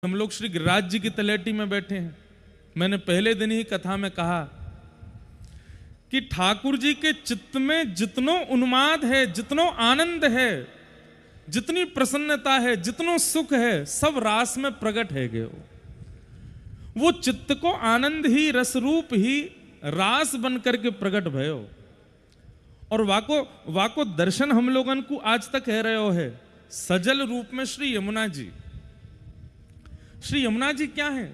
हम लोग श्री गिरिराज जी की तलेटी में बैठे हैं। मैंने पहले दिन ही कथा में कहा कि ठाकुर जी के चित्त में जितनो उन्माद है, जितनो आनंद है, जितनी प्रसन्नता है, जितनो सुख है, सब रास में प्रकट है गए। वो चित्त को आनंद ही, रस रूप ही रास बन करके प्रकट भयो। और वाको दर्शन हम लोगन को आज तक कह रहे हो है सजल रूप में श्री यमुना जी। श्री यमुना जी क्या है?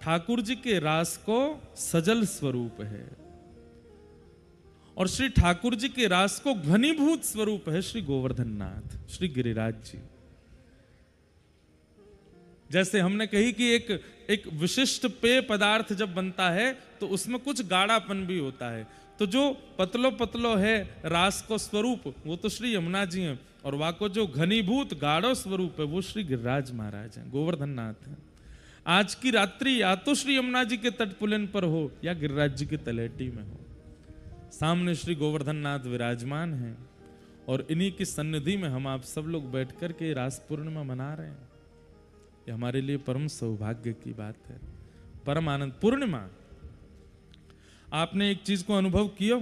ठाकुर जी के रास को सजल स्वरूप है और श्री ठाकुर जी के रास को घनीभूत स्वरूप है श्री गोवर्धन नाथ, श्री गिरिराज जी। जैसे हमने कही कि एक विशिष्ट पेय पदार्थ जब बनता है तो उसमें कुछ गाढ़ापन भी होता है, तो जो पतलो पतलो है रास को स्वरूप वो तो श्री यमुना जी हैं, और वहां को जो घनीभूत गाढ़ो स्वरूप है वो श्री गिरिराज महाराज हैं, गोवर्धन नाथ हैं। आज की रात्रि या तो श्री यमुना जी के तट पुलिन पर हो या गिरिराज जी की तलेटी में हो, सामने श्री गोवर्धन नाथ विराजमान हैं और इन्हीं की सन्निधि में हम आप सब लोग बैठ कर के रास पूर्णिमा मना रहे हैं। ये हमारे लिए परम सौभाग्य की बात है, परम आनंद। पूर्णिमा आपने एक चीज को अनुभव किया,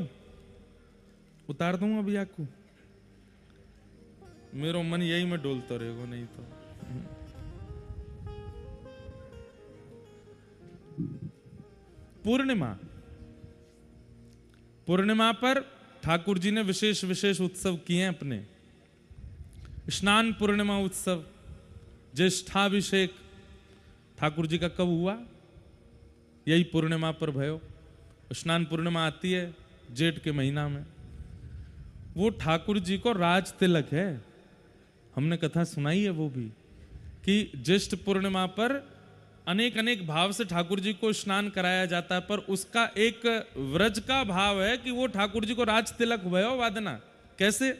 उतार दूं अभी आपको, मेरो मन यही में डोलता रहेगा नहीं तो। पूर्णिमा, पूर्णिमा पर ठाकुर जी ने विशेष विशेष उत्सव किए हैं अपने। स्नान पूर्णिमा उत्सव, ज्येष्ठाभिषेक ठाकुर जी का कब हुआ? यही पूर्णिमा पर भयो। स्नान पूर्णिमा आती है जेठ के महीना में, वो ठाकुर जी को राज तिलक है। हमने कथा सुनाई है वो भी कि ज्येष्ठ पूर्णिमा पर अनेक अनेक भाव से ठाकुर जी को स्नान कराया जाता है, पर उसका एक व्रज का भाव है कि वो ठाकुर जी को राज तिलक भयो वादना। कैसे?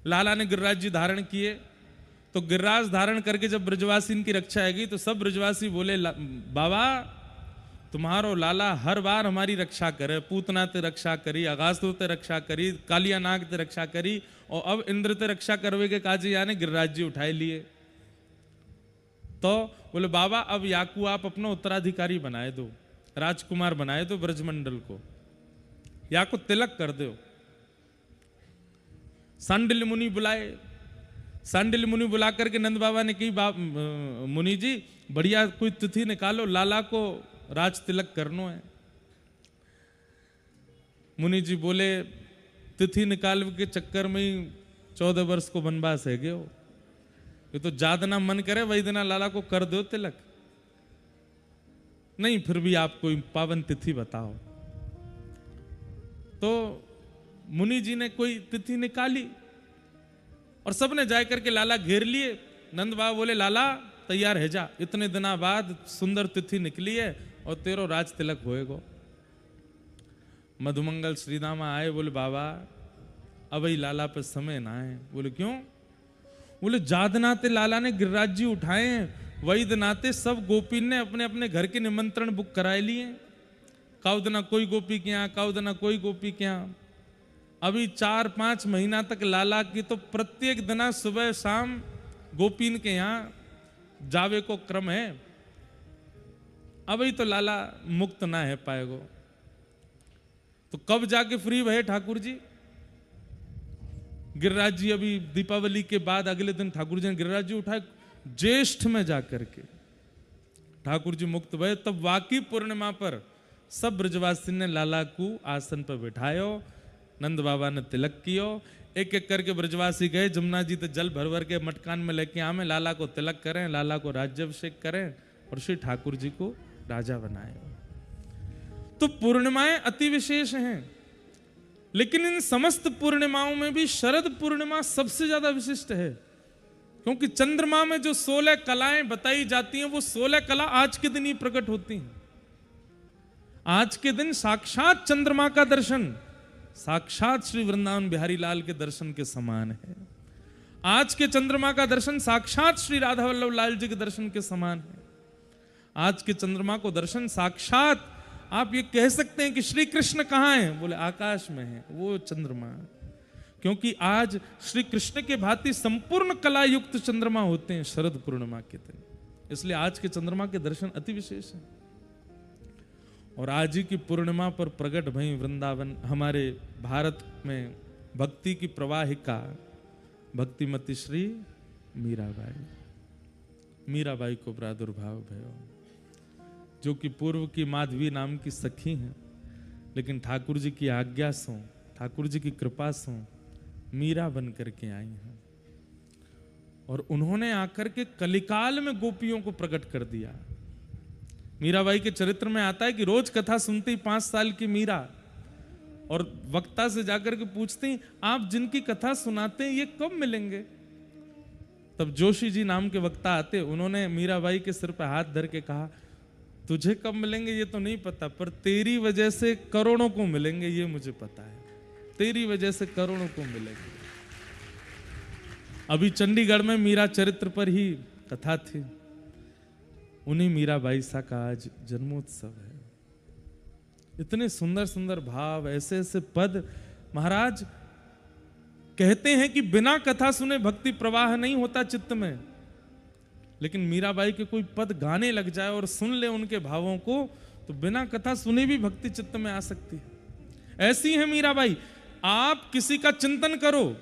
लाला ने गिरिराज जी धारण किए, तो गिरिराज धारण करके जब ब्रजवासी की रक्षा आएगी तो सब ब्रजवासी बोले बाबा तुम्हारो लाला हर बार हमारी रक्षा करे, पूतना ते रक्षा करी, अगासो ते रक्षा करी, कालिया नाग ते रक्षा करी, और अब इंद्र ते रक्षा करवे के काजी यानी गिरिराज जी उठाए लिए। तो बोले बाबा अब याकू आप अपना उत्तराधिकारी बनाए दो, राजकुमार बनाए दो ब्रजमंडल को, याकू तिलक कर दो। सांडिल्य मुनि बुलाए, सांडिल्य मुनि बुला करके नंद बाबा ने कही मुनि जी बढ़िया कोई तिथि निकालो, लाला को राज तिलक करनो है। मुनि जी बोले तिथि निकाल के चक्कर में ही 14 वर्ष को वनवास है गए हो, ये तो जादना मन करे वही दिना लाला को कर दो तिलक। नहीं फिर भी आप कोई पावन तिथि बताओ। तो मुनि जी ने कोई तिथि निकाली और सबने जाए करके लाला घेर लिए। नंद बाबा बोले लाला तैयार है जा, इतने दिना बाद सुंदर तिथि निकली है और तेरो राज तिलक होएगो। मधुमंगल श्रीदामा आए, बोले बाबा अब ही लाला पे समय ना है। बोले क्यों? बोले जादनाते लाला ने गिरिराज जी उठाए हैं, वही दिनाते सब गोपी ने अपने अपने घर के निमंत्रण बुक कराए लिए। काउदना कोई गोपी के यहाँ, काउदना कोई गोपी के यहाँ। अभी 4-5 महीना तक लाला की तो प्रत्येक दिना सुबह शाम गोपीन के यहाँ जावे को क्रम है। अभी तो लाला मुक्त ना है पाएगो, तो कब जाके फ्री भये ठाकुर जी? गिरिराज जी अभी दीपावली के बाद अगले दिन ठाकुर जी ने गिरिराज जी उठाए, ज्येष्ठ में जाकर के ठाकुर जी मुक्त भये। तब वाकी पूर्णिमा पर सब ब्रजवासी ने लाला को आसन पर बिठायो, नंद बाबा ने तिलक कियो। एक एक करके ब्रजवासी गए, जमुना जी तो जल भर भर के मटकान में लेके आवे, लाला को तिलक करें, लाला को राज्याभिषेक करें और श्री ठाकुर जी को राजा बनाए। तो पूर्णिमाएं अति विशेष हैं, लेकिन इन समस्त पूर्णिमाओं में भी शरद पूर्णिमा सबसे ज्यादा विशिष्ट है, क्योंकि चंद्रमा में जो 16 कलाएं बताई जाती हैं वो 16 कला आज के दिन ही प्रकट होती हैं। आज के दिन साक्षात चंद्रमा का दर्शन साक्षात श्री वृंदावन बिहारी लाल के दर्शन के समान है। आज के चंद्रमा का दर्शन साक्षात श्री राधा वल्लभ लाल जी के दर्शन के समान है। आज के चंद्रमा को दर्शन साक्षात आप ये कह सकते हैं कि श्री कृष्ण कहाँ हैं? बोले आकाश में है वो चंद्रमा, क्योंकि आज श्री कृष्ण के भांति संपूर्ण कला युक्त चंद्रमा होते हैं शरद पूर्णिमा के दिन। इसलिए आज के चंद्रमा के दर्शन अति विशेष है। और आज ही की पूर्णिमा पर प्रकट भई वृंदावन, हमारे भारत में भक्ति की प्रवाहिका भक्तिमती श्री मीराबाई। मीराबाई को प्रादुर्भाव भयो, जो कि पूर्व की माधवी नाम की सखी हैं, लेकिन ठाकुर जी की आज्ञा से, ठाकुर जी की कृपा से मीरा बन करके आई हैं। और उन्होंने आकर के कलिकाल में गोपियों को प्रकट कर दिया। मीराबाई के चरित्र में आता है कि रोज कथा सुनती 5 साल की मीरा, और वक्ता से जाकर के पूछती, आप जिनकी कथा सुनाते हैं ये कब मिलेंगे? तब जोशी जी नाम के वक्ता आते, उन्होंने मीराबाई के सिर पर हाथ धर के कहा, तुझे कब मिलेंगे ये तो नहीं पता, पर तेरी वजह से करोड़ों को मिलेंगे ये मुझे पता है। तेरी वजह से करोड़ों को मिलेंगे। अभी चंडीगढ़ में मीरा चरित्र पर ही कथा थी। उन्हीं मीराबाई सा का आज जन्मोत्सव है। इतने सुंदर सुंदर भाव, ऐसे ऐसे पद। महाराज कहते हैं कि बिना कथा सुने भक्ति प्रवाह नहीं होता चित्त में, लेकिन मीराबाई के कोई पद गाने लग जाए और सुन ले उनके भावों को, तो बिना कथा सुने भी भक्ति चित्त में आ सकती है। ऐसी है मीराबाई। आप किसी का चिंतन करो,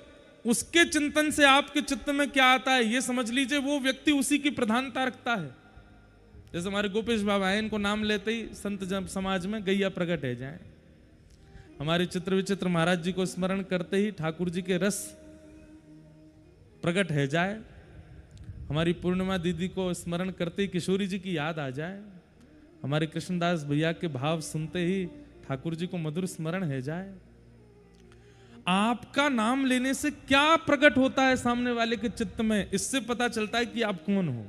उसके चिंतन से आपके चित्त में क्या आता है ये समझ लीजिए, वो व्यक्ति उसी की प्रधानता रखता है। जैसे हमारे गोपेश बाबा हैं, इनको नाम लेते ही संत जन समाज में गैया प्रकट है जाए। हमारे चित्र विचित्र महाराज जी को स्मरण करते ही ठाकुर जी के रस प्रकट है जाए। हमारी पूर्णिमा दीदी को स्मरण करते ही किशोरी जी की याद आ जाए। हमारे कृष्णदास भैया के भाव सुनते ही ठाकुर जी को मधुर स्मरण है जाए। आपका नाम लेने से क्या प्रकट होता है सामने वाले के चित्त में, इससे पता चलता है कि आप कौन हो।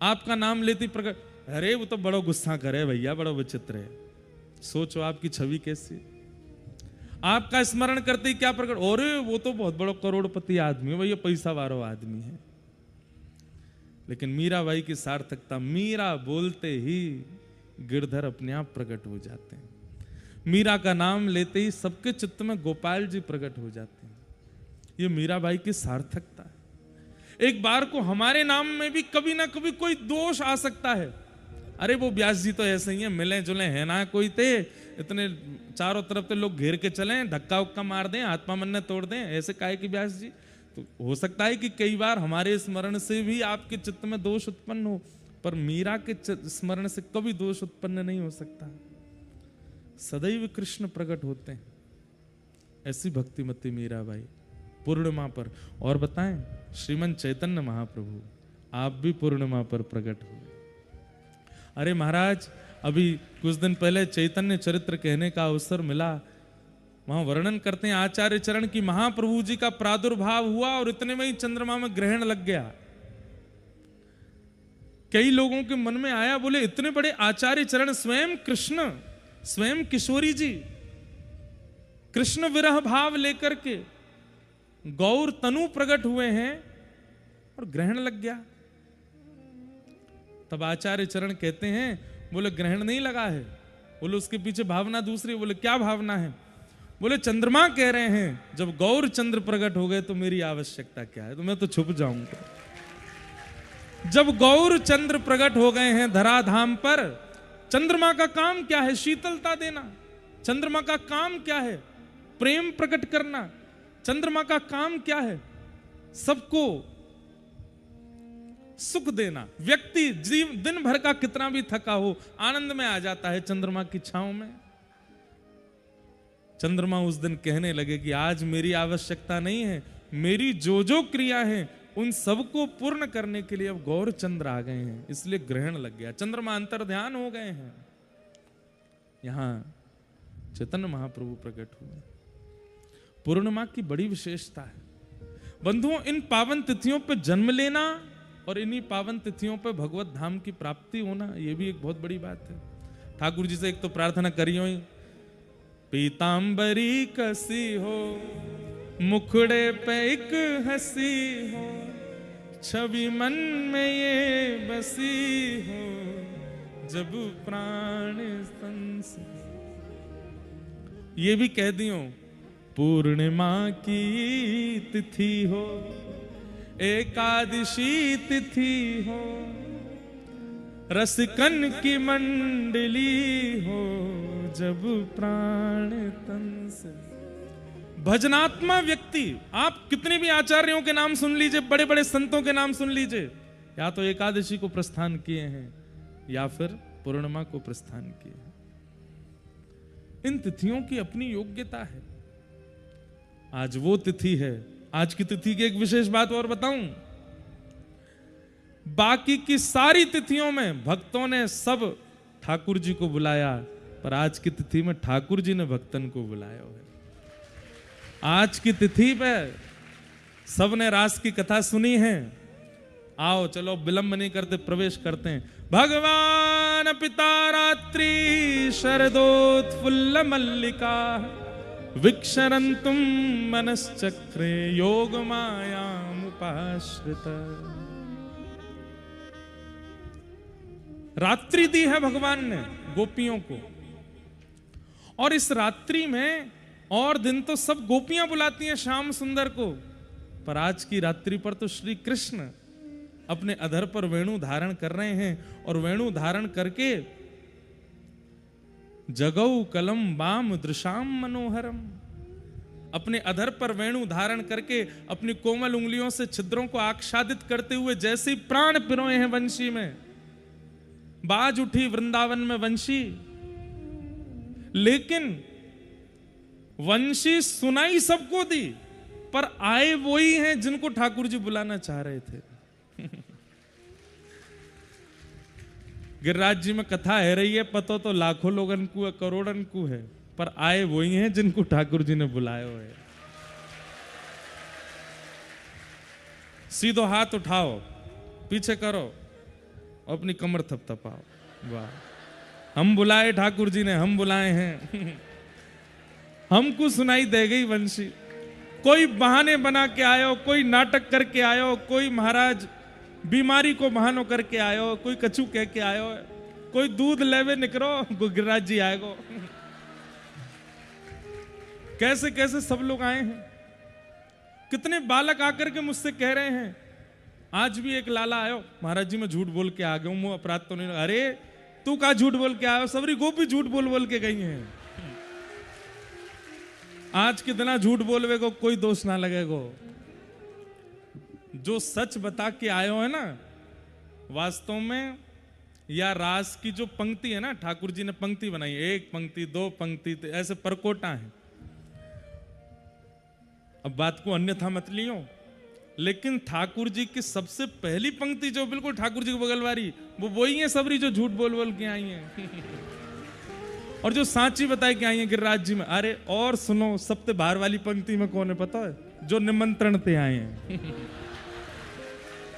आपका नाम लेते प्रकट, अरे वो तो बड़ा गुस्सा करे भैया, बड़ा विचित्र है, सोचो आपकी छवि कैसी। आपका स्मरण करते ही क्या प्रकट, अरे वो तो बहुत बड़ा करोड़पति आदमी है भैया, पैसा वाला आदमी है। लेकिन मीराबाई की सार्थकता, मीरा बोलते ही गिरधर अपने आप प्रकट हो जाते हैं। मीरा का नाम लेते ही सबके चित्त में गोपाल जी प्रकट हो जाते हैं। ये मीराबाई की सार्थकता है। एक बार को हमारे नाम में भी कभी ना कभी कोई दोष आ सकता है। अरे वो व्यास जी तो ऐसे ही है, मिले जुले है ना कोई थे, इतने चारों तरफ से लोग घेर के चले, धक्का उक्का मार दें, आत्मा मन तोड़ दें, ऐसे काहे कि व्यास जी। तो हो सकता है कि कई बार हमारे स्मरण से भी आपके चित्त में दोष उत्पन्न हो, पर मीरा के स्मरण से कभी दोष उत्पन्न नहीं हो सकता। सदैव कृष्ण प्रकट होते हैं। ऐसी भक्तिमती मीराबाई पूर्णिमा पर। और बताएं, श्रीमन चैतन्य महाप्रभु आप भी पूर्णिमा पर प्रकट हुए। अरे महाराज, अभी कुछ दिन पहले चैतन्य चरित्र कहने का अवसर मिला। वहां वर्णन करते हैं आचार्य चरण की, महाप्रभु जी का प्रादुर्भाव हुआ और इतने में ही चंद्रमा में ग्रहण लग गया। कई लोगों के मन में आया, बोले इतने बड़े आचार्य चरण, स्वयं कृष्ण, स्वयं किशोरी जी कृष्ण विरह भाव लेकर के गौर तनु प्रकट हुए हैं और ग्रहण लग गया। तब आचार्य चरण कहते हैं, बोले ग्रहण नहीं लगा है, बोले उसके पीछे भावना दूसरी। बोले क्या भावना है? बोले चंद्रमा कह रहे हैं जब गौर चंद्र प्रकट हो गए तो मेरी आवश्यकता क्या है, तो मैं तो छुप जाऊंगा। जब गौर चंद्र प्रकट हो गए हैं धराधाम पर, चंद्रमा का काम क्या है? शीतलता देना। चंद्रमा का काम क्या है? प्रेम प्रकट करना। चंद्रमा का काम क्या है? सबको सुख देना। व्यक्ति दिन भर का कितना भी थका हो, आनंद में आ जाता है चंद्रमा की छांव में। चंद्रमा उस दिन कहने लगे कि आज मेरी आवश्यकता नहीं है, मेरी जो जो क्रिया है उन सबको पूर्ण करने के लिए अब गौर चंद्र आ गए हैं, इसलिए ग्रहण लग गया। चंद्रमा अंतर ध्यान हो गए हैं। यहां चैतन्य महाप्रभु प्रकट हुए। पूर्णिमा की बड़ी विशेषता है बंधुओं, इन पावन तिथियों पर जन्म लेना और इन्हीं पावन तिथियों पर भगवत धाम की प्राप्ति होना, यह भी एक बहुत बड़ी बात है। ठाकुर जी से एक तो प्रार्थना करियो ही, पीतांबरी कसी हो, मुखड़े पे एक हंसी हो, छवि मन में ये बसी हो, जब प्राण संस। ये भी कह दियो, पूर्णिमा की तिथि हो, एकादशी तिथि हो, रसिकन की मंडली हो जब प्राण तन से। भजनात्मा व्यक्ति, आप कितने भी आचार्यों के नाम सुन लीजिए, बड़े बड़े संतों के नाम सुन लीजिए, या तो एकादशी को प्रस्थान किए हैं या फिर पूर्णिमा को प्रस्थान किए हैं। इन तिथियों की अपनी योग्यता है। आज वो तिथि है। आज की तिथि की एक विशेष बात और बताऊं, बाकी की सारी तिथियों में भक्तों ने सब ठाकुर जी को बुलाया, पर आज की तिथि में ठाकुर जी ने भक्तन को बुलाया है। आज की तिथि पे सबने रास की कथा सुनी है। आओ चलो विलंब नहीं करते, प्रवेश करते हैं। भगवान पिता रात्रि शरदोत्फुल्ल मल्लिका विक्षरन्तुम मनश्चक्रे योग मायामुपाश्रिता। रात्रि दी है भगवान ने गोपियों को, और इस रात्रि में और दिन तो सब गोपियां बुलाती हैं श्याम सुंदर को, पर आज की रात्रि पर तो श्री कृष्ण अपने अधर पर वेणु धारण कर रहे हैं, और वेणु धारण करके जगौ कलम बाम दृशाम मनोहरम, अपने अधर पर वेणु धारण करके अपनी कोमल उंगलियों से छिद्रों को आच्छादित करते हुए जैसे ही प्राण पिरोए हैं वंशी में। बाज उठी वृंदावन में वंशी, लेकिन वंशी सुनाई सबको दी, पर आए वही हैं जिनको ठाकुर जी बुलाना चाह रहे थे। गिरिराज जी में कथा है रही है, पतो तो लाखों लोगन को है, करोड़न को है, पर आए वही हैं जिनको ठाकुर जी ने बुलाया है। सीधो हाथ उठाओ, पीछे करो, अपनी कमर थपथपाओ। वाह, हम बुलाए ठाकुर जी ने, हम बुलाए हैं। हमको सुनाई दे गई वंशी। कोई बहाने बना के आयो, कोई नाटक करके आयो, कोई महाराज बीमारी को बहानो करके आयो, कोई कछू कह के आयो, कोई दूध लेवे निकरो, गिरिराज जी आएगो। कैसे कैसे सब लोग आए हैं। कितने बालक आकर के मुझसे कह रहे हैं, आज भी एक लाला आयो, महाराज जी मैं झूठ बोल के आ गया हूं, मुंह अपराध तो नहीं। अरे तू का झूठ बोल के आयो, सबरी गोपी झूठ बोल बोल के गई हैं। आज कितना झूठ बोलवे को कोई दोष ना लगेगो। जो सच बता के आयो है ना, वास्तव में या रास की जो पंक्ति है ना, ठाकुर जी ने पंक्ति बनाई, एक पंक्ति दो पंक्ति ऐसे परकोटा है। अब बात को अन्यथा मत लियो, लेकिन ठाकुर जी की सबसे पहली पंक्ति जो बिल्कुल ठाकुर जी की बगल वाली, वो वही है सबरी जो झूठ बोल बोल के आई है। और जो सांची बताए के आई है गिरिराज जी में। अरे और सुनो, सबसे बाहर वाली पंक्ति में कौन है पता है? जो निमंत्रण ते आए हैं।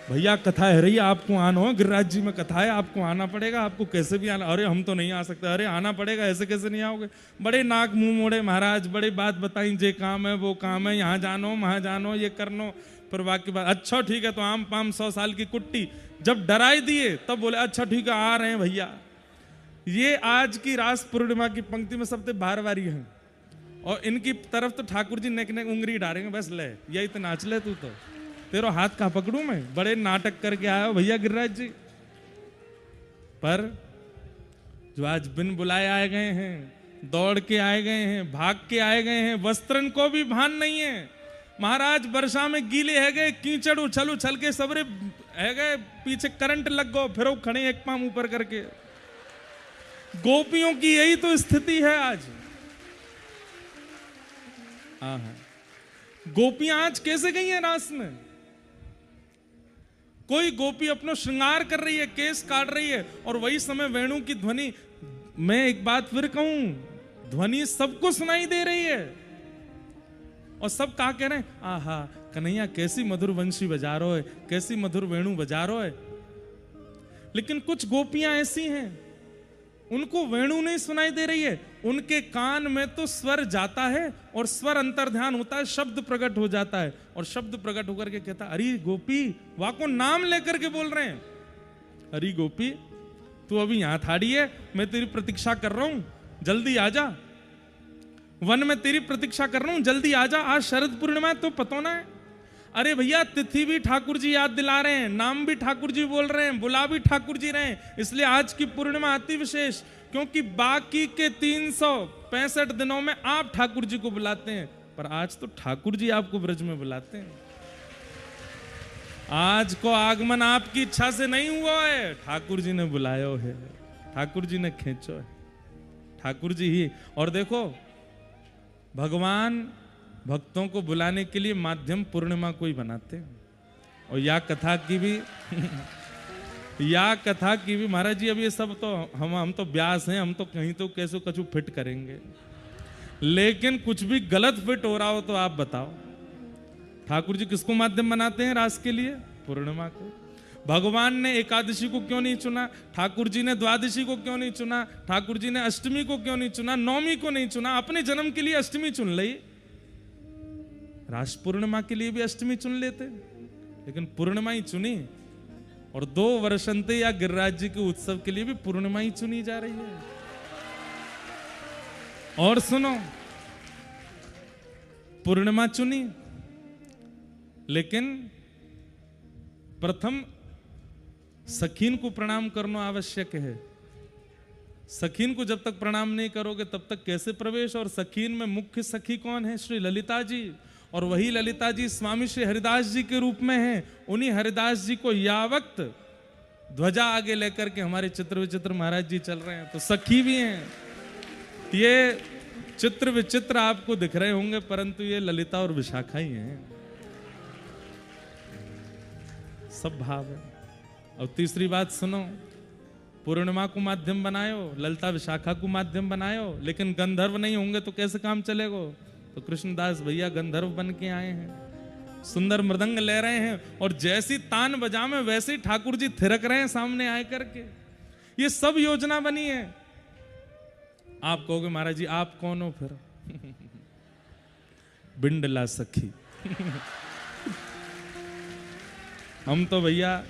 भैया कथा है रही, आपको आना हो, गिरिराज जी में कथा है, आपको आना पड़ेगा, आपको कैसे भी आना। अरे हम तो नहीं आ सकते। अरे आना पड़ेगा, ऐसे कैसे नहीं आओगे? बड़े नाक मुंह मोड़े महाराज, बड़े बात बताई, जे काम है वो काम है, यहाँ जानो वहां जानो, ये करनो। फिर बाकी बात, अच्छा ठीक है, तो आम पाम 100 साल की कुट्टी। जब डराई दिए तब बोले अच्छा ठीक है आ रहे हैं भैया। ये आज की रास पूर्णिमा की पंक्ति में सबसे बाहर वारी है, और इनकी तरफ तो ठाकुर जी नेक नेक उंगली डालेंगे, बस ले यही तो नाच ले, तू तो तेरो हाथ का पकड़ू मैं। बड़े नाटक करके आया भैया गिरिराज जी। पर जो आज बिन बुलाए आए गए हैं, दौड़ के आए गए हैं, भाग के आए गए हैं, वस्त्रन को भी भान नहीं है। महाराज वर्षा में गीले है गए, कीचड़ उछल उछल के सबरे है गए, पीछे करंट लग गो, फिर वो खड़े एक पांव ऊपर करके। गोपियों की यही तो स्थिति है आज। गोपियां आज कैसे गई हैं रास में? कोई गोपी अपना श्रृंगार कर रही है, केस काट रही है, और वही समय वेणु की ध्वनि, मैं एक बात फिर कहूं, ध्वनि सबको सुनाई दे रही है, और सब कहा कह रहे हैं आहा कन्हैया कैसी मधुर वंशी बजा रहा है, कैसी मधुर वेणु बजा रहा है। लेकिन कुछ गोपियां ऐसी हैं, उनको वेणु नहीं सुनाई दे रही है, उनके कान में तो स्वर जाता है और स्वर अंतर्ध्यान होता है, शब्द प्रकट हो जाता है, और शब्द प्रकट होकर के कहता अरे गोपी, वहां को नाम लेकर के बोल रहे हैं, अरे गोपी तू अभी यहां थाड़ी है, मैं तेरी प्रतीक्षा कर रहा हूं, जल्दी आजा, वन में तेरी प्रतीक्षा कर रहा हूं, जल्दी आजा, आज शरद पूर्णिमा है तो पतो ना है, अरे भैया तिथि भी ठाकुर जी याद दिला रहे हैं, नाम भी ठाकुर जी बोल रहे हैं, बुला भी ठाकुर जी रहे हैं, इसलिए आज की पूर्णिमा अति विशेष, क्योंकि बाकी के 365 दिनों में आप ठाकुर जी को बुलाते हैं, पर आज तो ठाकुर जी आपको ब्रज में बुलाते हैं। आज को आगमन आपकी इच्छा से नहीं हुआ है, ठाकुर जी ने बुलाया है, ठाकुर जी ने खींचो है, ठाकुर जी ही। और देखो भगवान भक्तों को बुलाने के लिए माध्यम पूर्णिमा को ही बनाते हैं। और या कथा की भी महाराज जी अब ये सब तो हम तो ब्यास हैं, हम तो कहीं तो कैसे कछु फिट करेंगे, लेकिन कुछ भी गलत फिट हो रहा हो तो आप बताओ। ठाकुर जी किसको माध्यम बनाते हैं रास के लिए? पूर्णिमा को। भगवान ने एकादशी को क्यों नहीं चुना? ठाकुर जी ने द्वादशी को क्यों नहीं चुना? ठाकुर जी ने अष्टमी को क्यों नहीं चुना? नवमी को नहीं चुना? अपने जन्म के लिए अष्टमी चुन ली, रास पूर्णिमा के लिए भी अष्टमी चुन लेते, लेकिन पूर्णिमा ही चुनी। और 2 वर्षंते या गिरिराज जी के उत्सव के लिए भी पूर्णिमा ही चुनी जा रही है। और सुनो, पूर्णिमा चुनी, लेकिन प्रथम सखीन को प्रणाम करना आवश्यक है। सखीन को जब तक प्रणाम नहीं करोगे तब तक कैसे प्रवेश? और सखीन में मुख्य सखी कौन है? श्री ललिता जी। और वही ललिता जी स्वामी श्री हरिदास जी के रूप में हैं। उन्हीं हरिदास जी को या वक्त ध्वजा आगे लेकर के हमारे चित्र विचित्र महाराज जी चल रहे हैं, तो सखी भी हैं। ये चित्र विचित्र आपको दिख रहे होंगे, परंतु ये ललिता और विशाखा ही हैं, सब भाव है। और तीसरी बात सुनो, पूर्णिमा को माध्यम बनायो, ललिता विशाखा को माध्यम बनायो, लेकिन गंधर्व नहीं होंगे तो कैसे काम चलेगा? तो कृष्णदास भैया गंधर्व बन के आए हैं, सुंदर मृदंग ले रहे हैं, और जैसी तान बजा में वैसे ही ठाकुर जी थिरक रहे हैं सामने आए करके। ये सब योजना बनी है। आप कहोगे महाराज जी आप कौन हो फिर? बिंडला सखी। हम तो भैया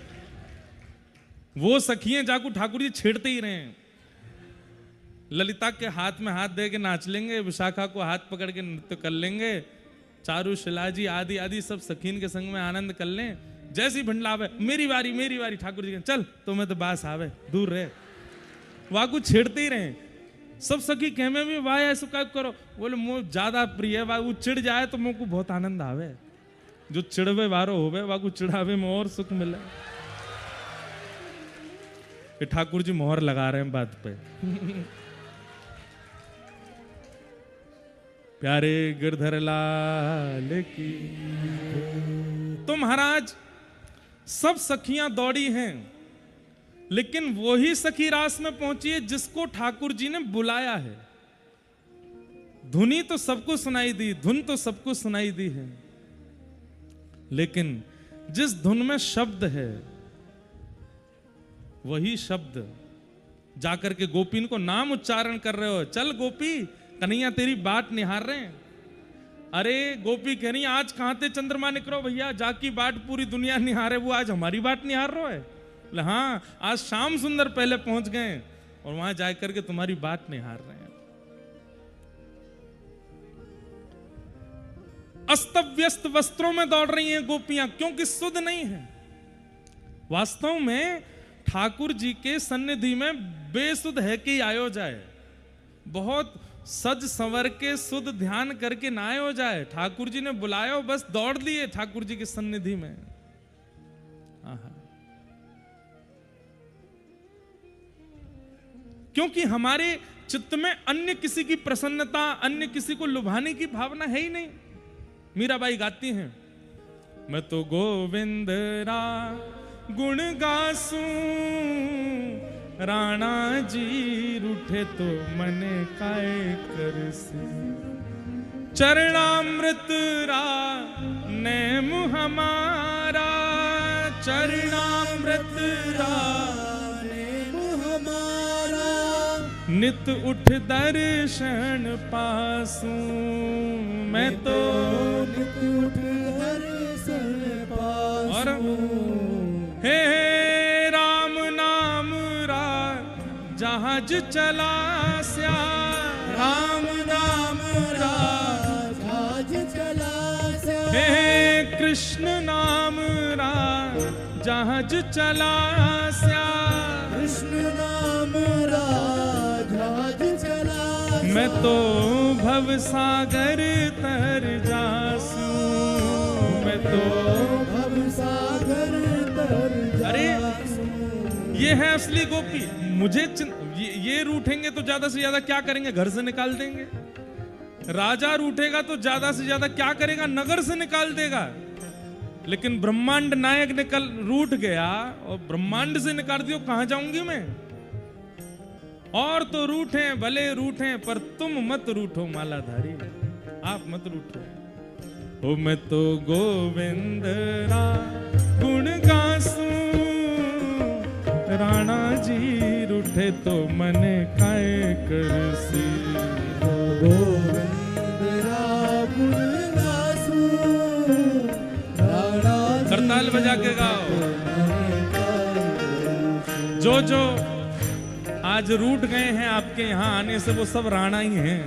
वो सखी हैं जाको ठाकुर जी छेड़ते ही रहे हैं। ललिता के हाथ में हाथ दे के नाच लेंगे, विशाखा को हाथ पकड़ के नृत्य कर लेंगे, चारू शिलाजी आदि आदि सब सखीन के संग में आनंद कर लें। जैसी भिंडलावे मेरी बारी ठाकुर जी चल तुम्हें तो बास आवे, दूर रहे, वहां को छेड़ते ही रहे। सब सखी कहमे भी वाह ऐसा क्या करो, बोले मुझे ज्यादा प्रिय है, वो चिढ़ जाए तो मुझको बहुत आनंद आवे, जो चिड़वे वारो होवे वाको चिढ़ावे में और सुख मिले। ये ठाकुर जी मोहर लगा रहे हैं बात पे। प्यारे गिरधर लाल की। तो महाराज सब सखियां दौड़ी हैं, लेकिन वही सखी रास में पहुंची है जिसको ठाकुर जी ने बुलाया है। धुनी तो सबको सुनाई दी, धुन तो सबको सुनाई दी है, लेकिन जिस धुन में शब्द है वही शब्द जाकर के गोपीन को नाम उच्चारण कर रहे हो। चल गोपी, कन्हैया तेरी बाट निहार रहे हैं। अरे गोपी कह रही आज कहां थे चंद्रमा निकलो भैया, जाकी बाट पूरी दुनिया निहारे, वो आज हमारी बाट निहार रहे है। हाँ आज श्याम सुंदर पहले पहुंच गए और वहां जाकर के तुम्हारी बाट निहार रहे हैं। अस्त व्यस्त वस्त्रों में दौड़ रही हैं गोपियां, क्योंकि सुध नहीं है। वास्तव में ठाकुर जी के सन्निधि में बेसुध है कि आयो जाए, बहुत सज संवर के सुध ध्यान करके ना आयो जाए। ठाकुर जी ने बुलाया, बस दौड़ लिए ठाकुर जी की सन्निधि में। क्योंकि हमारे चित्त में अन्य किसी की प्रसन्नता, अन्य किसी को लुभाने की भावना है ही नहीं। मीराबाई गाती हैं, मैं तो गोविंद रा गुण गासूं, राणा जी रूठे तो मने काय करसे, चरणामृत रा नेम हमारा, चरणामृत रा नेम हमारा, नित उठ दर्शन पासूं, मैं तो नित उठ दर्शन पासूं। हे राम नाम रा जहाज चला स्या, राम नाम रा जहाज चला हे कृष्ण नाम जहाज चला श्याम, कृष्ण नाम जहाज चला, मैं तो भव सागर तर जासू, मैं तो भव सागर तर जासू। अरे ये है असली गोपी। मुझे ये रूठेंगे तो ज्यादा से ज्यादा क्या करेंगे, घर से निकाल देंगे। राजा रूठेगा तो ज्यादा से ज्यादा क्या करेगा, नगर से निकाल देगा। लेकिन ब्रह्मांड नायक रूठ गया और ब्रह्मांड से निकाल दियो, कहां जाऊंगी मैं। और तो रूठे भले रूठे पर तुम मत रूठो मालाधारी, आप मत रूठो। ओ मैं तो गोविंद रा गुण गासूं, राणा जी रूठे तो मने काय करसी। गोविंद रा गुण गासूं, राणा जी करताल बजा के गाओ। जो आज रूठ गए हैं आपके यहाँ आने से वो सब राणा ही हैं।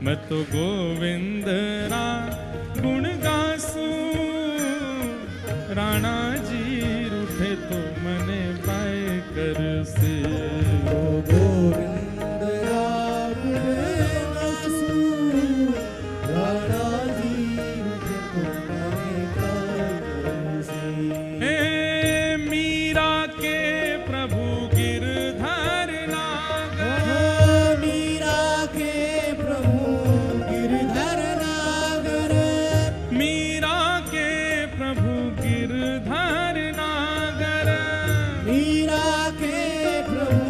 मैं तो गोविंद रा गुण गासूं, राणा जी रूठे तो मने पाए करसे। गोविंद रा गुण गासूं, राणा जी रूठे तो मने पाए करसे। हे मीरा के प्रभु गिरधर नागर, मीरा के प्रभु गिरधर नागर, मीरा के प्रभु गिरधर नागर, मीरा के प्रभु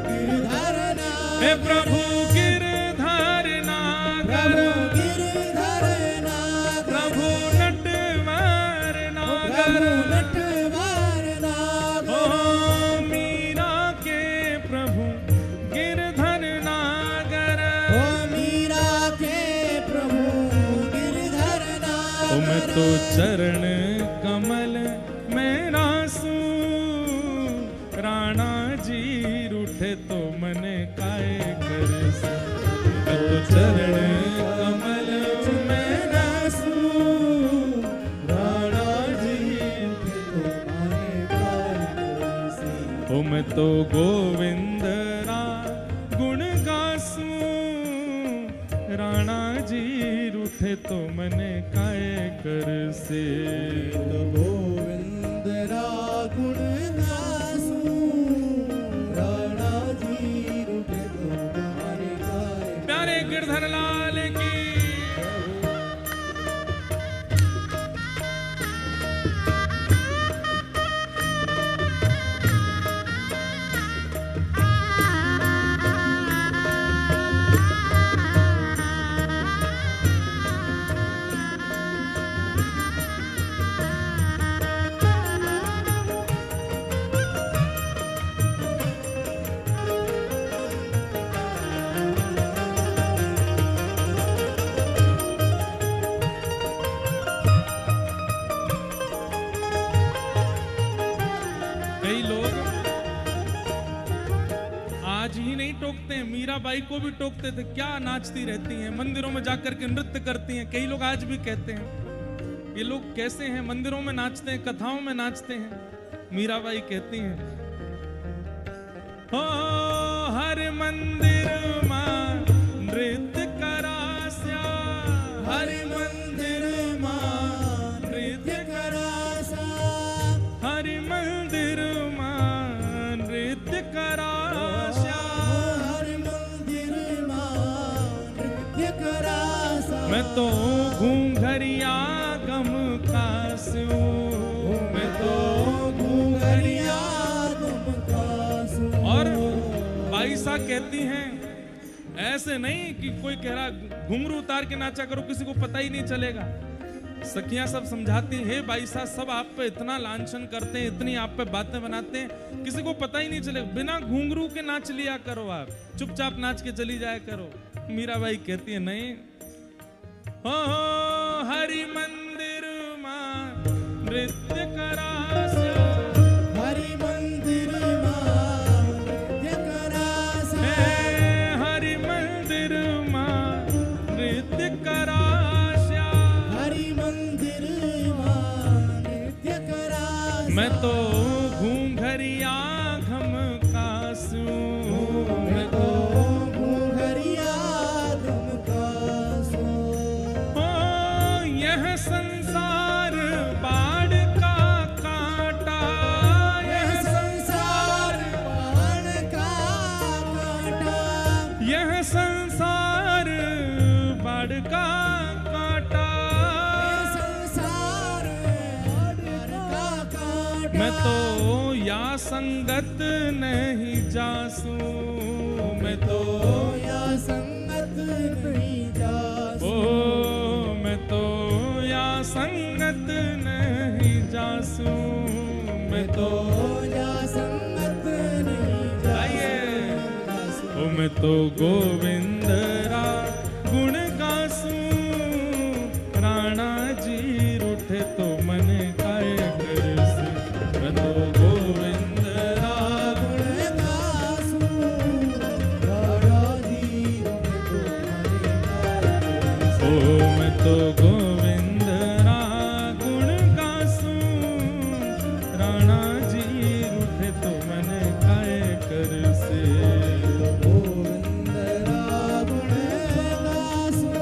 गिरधर नागर, हे प्रभु गिरधर नागर, प्रभु गिरधर नागर, प्रभु नटवर नागर, प्रभु नटवर नागर, ओ मीरा के प्रभु गिरधर नागर, ओ मीरा के प्रभु गिरधर नागर। ओ मैं तो चरण कमल में रासूं, राणा जी रूठे तो मने काय करसे। मैं तो चरण कमल में रासूं, राणा जी तो माने पाए करसे। ओ मैं तो गोविंद रा गुण गासूं, राणा जी रूठे तो मने काय करसे। गोविंद रा गुण गासूं, राणा जी रूठे तो माने पाए। प्यारे गिरधर लाल की। कई लोग आज ही नहीं टोकते हैं, मीराबाई को भी टोकते थे, क्या नाचती रहती हैं, मंदिरों में जाकर के नृत्य करती हैं। कई लोग आज भी कहते हैं ये लोग कैसे हैं, मंदिरों में नाचते हैं, कथाओं में नाचते हैं। मीराबाई कहती हैं, हो हर मंदिर मां नृत्य करा श्याम, हर मंदिर मां नृत्य करा श्याम, हर मंदिर मां नृत्य करा श्याम। हर मंदिर मां नृत्य करा श्याम। मैं तो घूंघरिया गम कासूं, मैं तो घूंघरिया तुम कासूं। और बाईसा कहती हैं ऐसे नहीं कि कोई कह रहा घुंघरू उतार के नाचा करो, किसी को पता ही नहीं चलेगा। सखियां सब समझाती हैं, हे बाईसा सब आप पे इतना लांछन करते हैं, इतनी आप पे बातें बनाते हैं, किसी को पता ही नहीं चलेगा। बिना घुंघरू के नाच लिया करो, आप चुपचाप नाच के चली जाया करो। मीराबाई कहती है नहीं, हो हरि मंदिर मां नृत्य करा श्याम, हरि मंदिर मां नृत्य करा श्याम। हरि मंदिर मां नृत्य करा श्याम। हरि घम कासू मैं तो घूंघरिया तुम कासू ओ यह संसार बाढ़ का कांटा यह संसार बाण का कांटा यह संसार बाढ़ का कांटा यह संसार बाण का कांटा मैं तो या संगत नहीं जासू मैं तो या संगत नहीं जासू ओ मैं तो या संगत नहीं जासू मैं तो या संगत नहीं आइए जासू ओ मैं तो गोविंद रा गुण गासू राणा जी रूठे तो मन काय करसी मैं तो गोविंद रा गुण गासू राणा जी को ओ मैं तो गोविंद रा गुण गासू राणा जी रूठे तो मन काय करसे गोविंद गुण गासू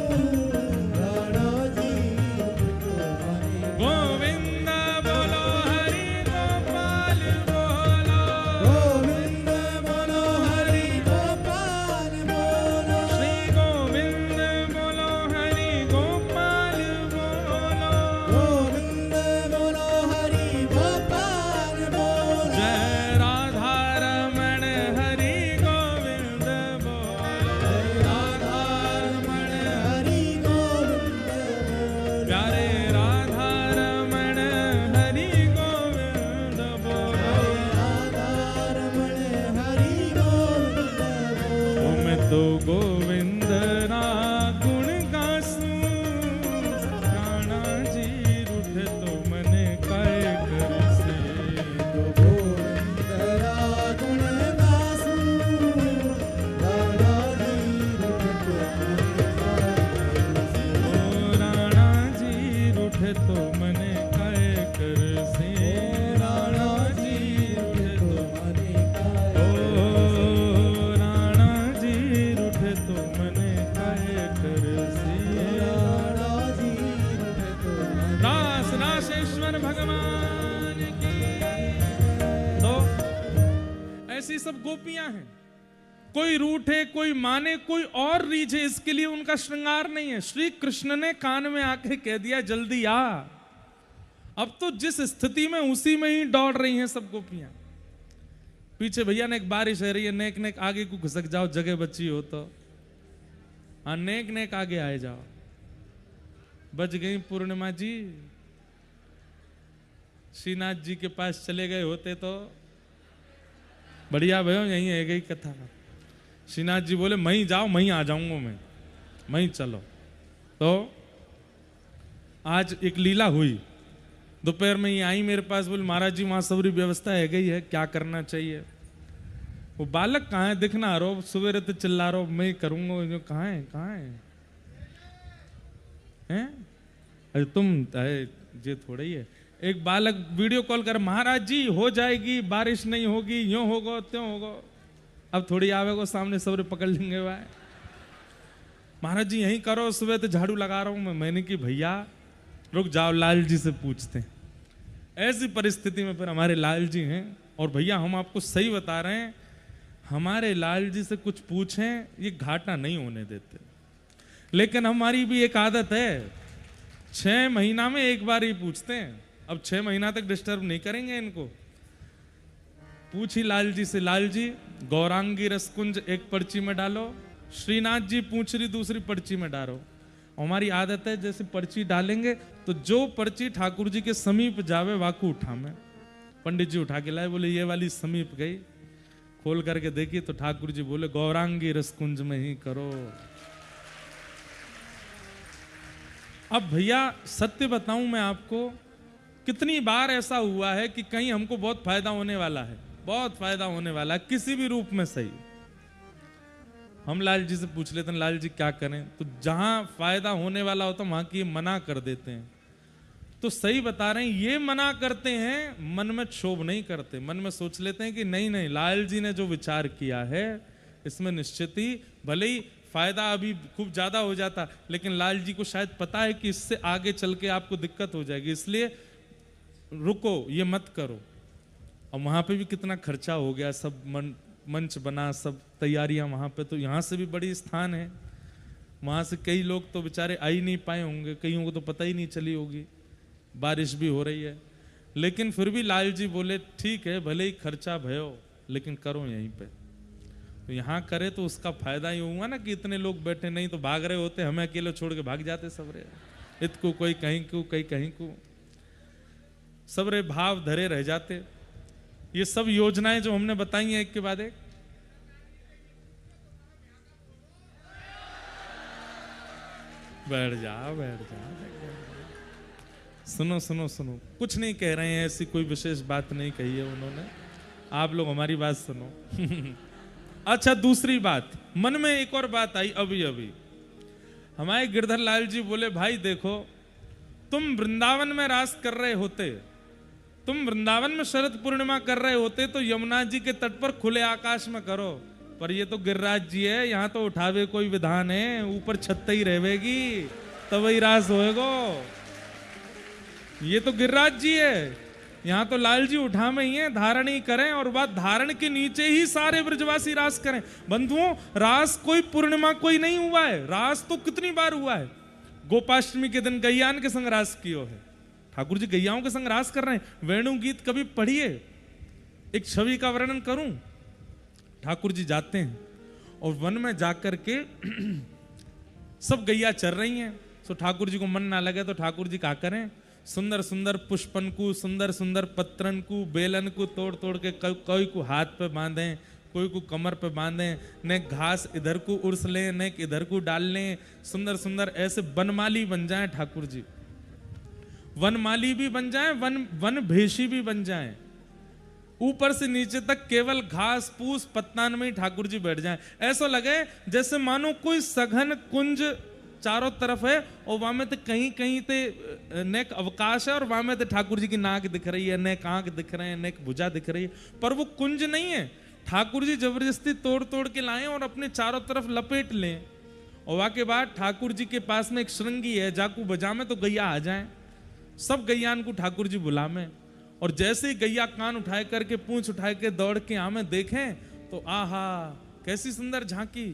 राणा जी को गोविंद बोलो हरि गोपाल बोलो गोविंद बोलो हरि गोपाल बोलो श्री गोविंद बोलो हरि गोपाल बोलो गोविंद बोलो हरि गोपाल बोलो जय राधा रमण हरि गोविंद बोलो राधा रमण हरि गोविंद बोलो प्यारे राधा रमण हरि गोविंद बोलो राधा रमण हरि गोविंद बोलो ओ मैं तो गोविंद रा गुण गासू राणा जी रूठे तो मन काय करसे गोविंद गुण गासू राणा जी को ओ राणा जी रूठे तो मन काय करसे राणा जी रूठे तो ओ राणा जी रूठे तो मन काय करसे दास राशेश्वर भगवान की तो ऐसी सब गोपियां हैं कोई रूठे कोई माने कोई और रीझे इसके लिए उनका श्रृंगार नहीं है श्री कृष्ण ने कान में आके कह दिया जल्दी आ अब तो जिस स्थिति में उसी में ही दौड़ रही हैं सब गोपियां पीछे भैया ने एक बारिश है रही है नेक नेक आगे को घुसक जाओ जगह बची हो तो हाँ नेक नेक आगे आए जाओ बच गई पूर्णिमा जी श्रीनाथ जी के पास चले गए होते तो बढ़िया भयो यही है गई कथा श्रीनाथ जी बोले मैं ही जाओ मैं ही आ जाऊंगा मैं ही चलो तो आज एक लीला हुई दोपहर में ही आई मेरे पास बोले महाराज जी वहां सबरी व्यवस्था है गई है क्या करना चाहिए वो बालक कहाँ है दिखना रो सवेरे तो चिल्ला रो मैं करूंगा जो कहाँ है हैं अरे तुम ये थोड़ा ही है एक बालक वीडियो कॉल कर महाराज जी हो जाएगी बारिश नहीं होगी यूं होगा त्यों होगा अब थोड़ी आवेगो सामने सबरे पकड़ लेंगे भाई महाराज जी यहीं करो सुबह तो झाड़ू लगा रहा हूं मैंने कि भैया रुक जाओ लाल जी से पूछते हैं ऐसी परिस्थिति में फिर हमारे लाल जी हैं और भैया हम आपको सही बता रहे हैं हमारे लाल जी से कुछ पूछें ये घाटा नहीं होने देते लेकिन हमारी भी एक आदत है 6 महीना में एक बार ही पूछते हैं अब 6 महीना तक डिस्टर्ब नहीं करेंगे इनको पूछी लाल जी से लाल जी गौरांगी रसकुंज एक पर्ची में डालो श्रीनाथ जी पूछ रही दूसरी पर्ची में डालो हमारी आदत है जैसे पर्ची डालेंगे तो जो पर्ची ठाकुर जी के समीप जावे वाकू उठा में पंडित जी उठा के लाए बोले ये वाली समीप गई खोल करके देखी तो ठाकुर जी बोले गौरांगी रसकुंज में ही करो अब भैया सत्य बताऊं मैं आपको कितनी बार ऐसा हुआ है कि कहीं हमको बहुत फायदा होने वाला है बहुत फायदा होने वाला है किसी भी रूप में सही हम लाल जी से पूछ लेते हैं लाल जी क्या करें तो जहां फायदा होने वाला होता वहां की मना कर देते हैं तो सही बता रहे हैं, ये मना करते हैं, मन में क्षोभ नहीं करते, मन में सोच लेते हैं कि नहीं नहीं, लाल जी ने जो विचार किया है इसमें निश्चित ही भले ही फायदा अभी खूब ज्यादा हो जाता, लेकिन लाल जी को शायद पता है कि इससे आगे चल के आपको दिक्कत हो जाएगी, इसलिए रुको, ये मत करो। और वहां पे भी कितना खर्चा हो गया, सब मंच बना, सब तैयारियां वहां पे, तो यहाँ से भी बड़ी स्थान है, वहां से कई लोग तो बेचारे आ ही नहीं पाए होंगे, कईयों को तो पता ही नहीं चली होगी, बारिश भी हो रही है, लेकिन फिर भी लाल जी बोले ठीक है, भले ही खर्चा भयो लेकिन करो यहीं पे। तो यहाँ करे तो उसका फायदा ही हुआ ना कि इतने लोग बैठे, नहीं तो भाग रहे होते, हमें अकेले छोड़ के भाग जाते सबरे, इतको कोई कहीं को, कहीं कहीं को, सबरे भाव धरे रह जाते। ये सब योजनाएं जो हमने बताई हैं एक के बाद एक, बैठ जा बैठ जा, सुनो सुनो सुनो, कुछ नहीं कह रहे हैं, ऐसी कोई विशेष बात नहीं कही है उन्होंने, आप लोग हमारी बात सुनो। अच्छा, दूसरी बात, मन में एक और बात आई अभी अभी, हमारे गिरधर लाल जी बोले भाई देखो, तुम वृंदावन में रास कर रहे होते, तुम वृंदावन में शरद पूर्णिमा कर रहे होते तो यमुना जी के तट पर खुले आकाश में करो, पर ये तो गिरिराज जी है, यहाँ तो उठावे कोई विधान है, ऊपर छत ही रहेगी तब ही रास होएगो, ये तो गिरिराज जी है, यहाँ तो लाल जी उठा में ही है, धारण ही करें, और बात धारण के नीचे ही सारे ब्रजवासी रास करें। बंधुओं, रास कोई पूर्णिमा कोई नहीं हुआ है, रास तो कितनी बार हुआ है, गोपाष्टमी के दिन गैयान के संग रास कियो है, ठाकुर जी गैयाओं के संग रास कर रहे हैं। वेणु गीत कभी पढ़िए, एक छवि का वर्णन करूं, ठाकुर जी जाते हैं और वन में जाकर के सब गैया चर रही हैं, तो ठाकुर जी को मन ना लगे तो ठाकुर जी क्या करें, सुंदर सुंदर पुष्पन को, सुंदर सुंदर पत्रन को, बेलन को तोड़ तोड़ के कोई को हाथ पे बांधे, कोई को कमर पे बांधे, ने घास इधर को उर्स लें, ने इधर को डाल लें, सुंदर सुंदर ऐसे वनमाली बन जाए ठाकुर जी, वनमाली भी बन जाए, वन भेषी भी बन जाए, ऊपर से नीचे तक केवल घास फूस पत्तान में ही ठाकुर जी बैठ जाएं, ऐसा लगे जैसे मानो कोई सघन कुंज चारों तरफ है और वहां में तो कहीं कहीं ते नेक अवकाश है और वहां में तो ठाकुर जी की नाक दिख रही है, नेक आंख दिख रहे हैं, नेक भुजा दिख रही है, पर वो कुंज नहीं है, ठाकुर जी जबरदस्ती तोड़ तोड़ के लाएं और अपने चारों तरफ लपेट लें, और वहां के बाद ठाकुर जी के पास में एक श्रृंगी है, जाकू बजा में तो गैया आ जाए, सब गैयान को ठाकुर जी बुला में, और जैसे ही गैया कान उठाए करके पूंछ उठाए के दौड़ के आमे देखें तो आहा कैसी सुंदर झांकी,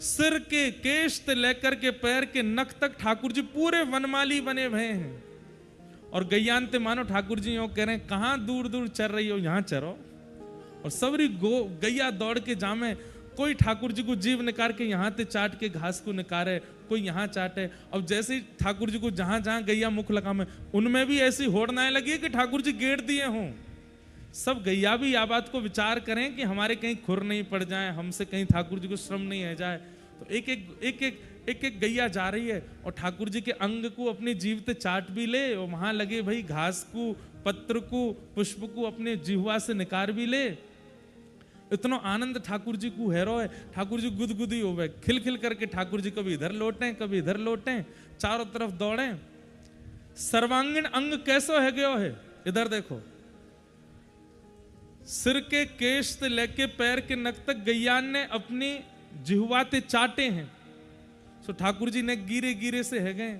सिर के केश से लेकर के पैर के नख तक ठाकुर जी पूरे वनमाली बने हुए हैं, और गैयान ते मानो ठाकुर जी यूं कह रहे हैं कहां दूर दूर चल रही हो, यहां चरो, और सबरी गैया दौड़ के जामे, कोई ठाकुर जी को जीव निकाल के यहाँ ते चाट के घास को निकारे, कोई यहाँ चाटे, अब जैसे ही ठाकुर जी को जहां जहां गैया मुख लगा में, उनमें भी ऐसी होड़नाएं लगी कि ठाकुर जी गेड़ दिए हों, सब गैया भी या बात को विचार करें कि हमारे कहीं खुर नहीं पड़ जाए, हमसे कहीं ठाकुर जी को श्रम नहीं है जाए, तो एक एक गैया जा रही है और ठाकुर जी के अंग को अपनी जीव ते चाट भी ले, और वहां लगे भाई घास को, पत्र को, पुष्प को अपने जिह्वा से निकाल भी ले, इतना आनंद ठाकुर जी को हैरो है, ठाकुर जी गुदगुदी हो गए, खिल खिल करके ठाकुर जी कभी इधर लौटें कभी इधर लौटें, चारों तरफ दौड़ें, सर्वांगीण अंग कैसो है गयो है, इधर देखो, सिर के केश से लेके पैर के नख तक गैयान ने अपनी जिह्वाते चाटे हैं, सो ठाकुर जी ने गिरे गिरे से है गए,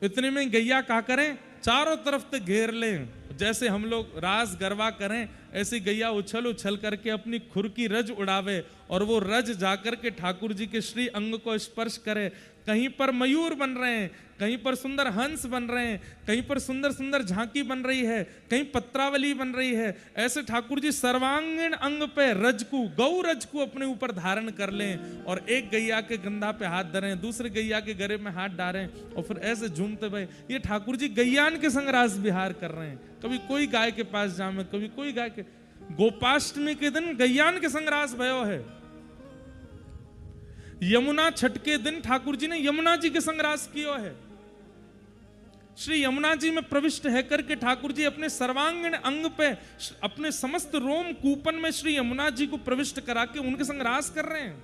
इतने में गैया क्या करें, चारों तरफ से घेर लें, जैसे हम लोग रास गरबा करें ऐसी गैया उछल उछल करके अपनी खुर की रज उड़ावे, और वो रज जाकर के ठाकुर जी के श्री अंग को स्पर्श करे, कहीं पर मयूर बन रहे हैं, कहीं पर सुंदर हंस बन रहे हैं, कहीं पर सुंदर सुंदर झांकी बन रही है, कहीं पत्रावली बन रही है, ऐसे ठाकुर जी सर्वांगीण अंग पे रज को, गौ रज को अपने ऊपर धारण कर लें, और एक गैया के गंधा पे हाथ धरें, दूसरे गैया के गले में हाथ डालें, और फिर ऐसे झूमते भाई, ये ठाकुर जी गैयान के संग रास विहार कर रहे हैं, कभी कोई गाय के पास जामे, कभी कोई गाय के, गोपाष्टमी के दिन गैयान के संग रास भयो है, यमुना छठ के दिन ठाकुर जी ने यमुना जी के संग रास कियो है, श्री यमुना जी में प्रविष्ट है करके ठाकुर जी अपने सर्वांगीण अंग पे, अपने समस्त रोम कूपन में श्री यमुना जी को प्रविष्ट करा के उनके संग रास कर रहे हैं।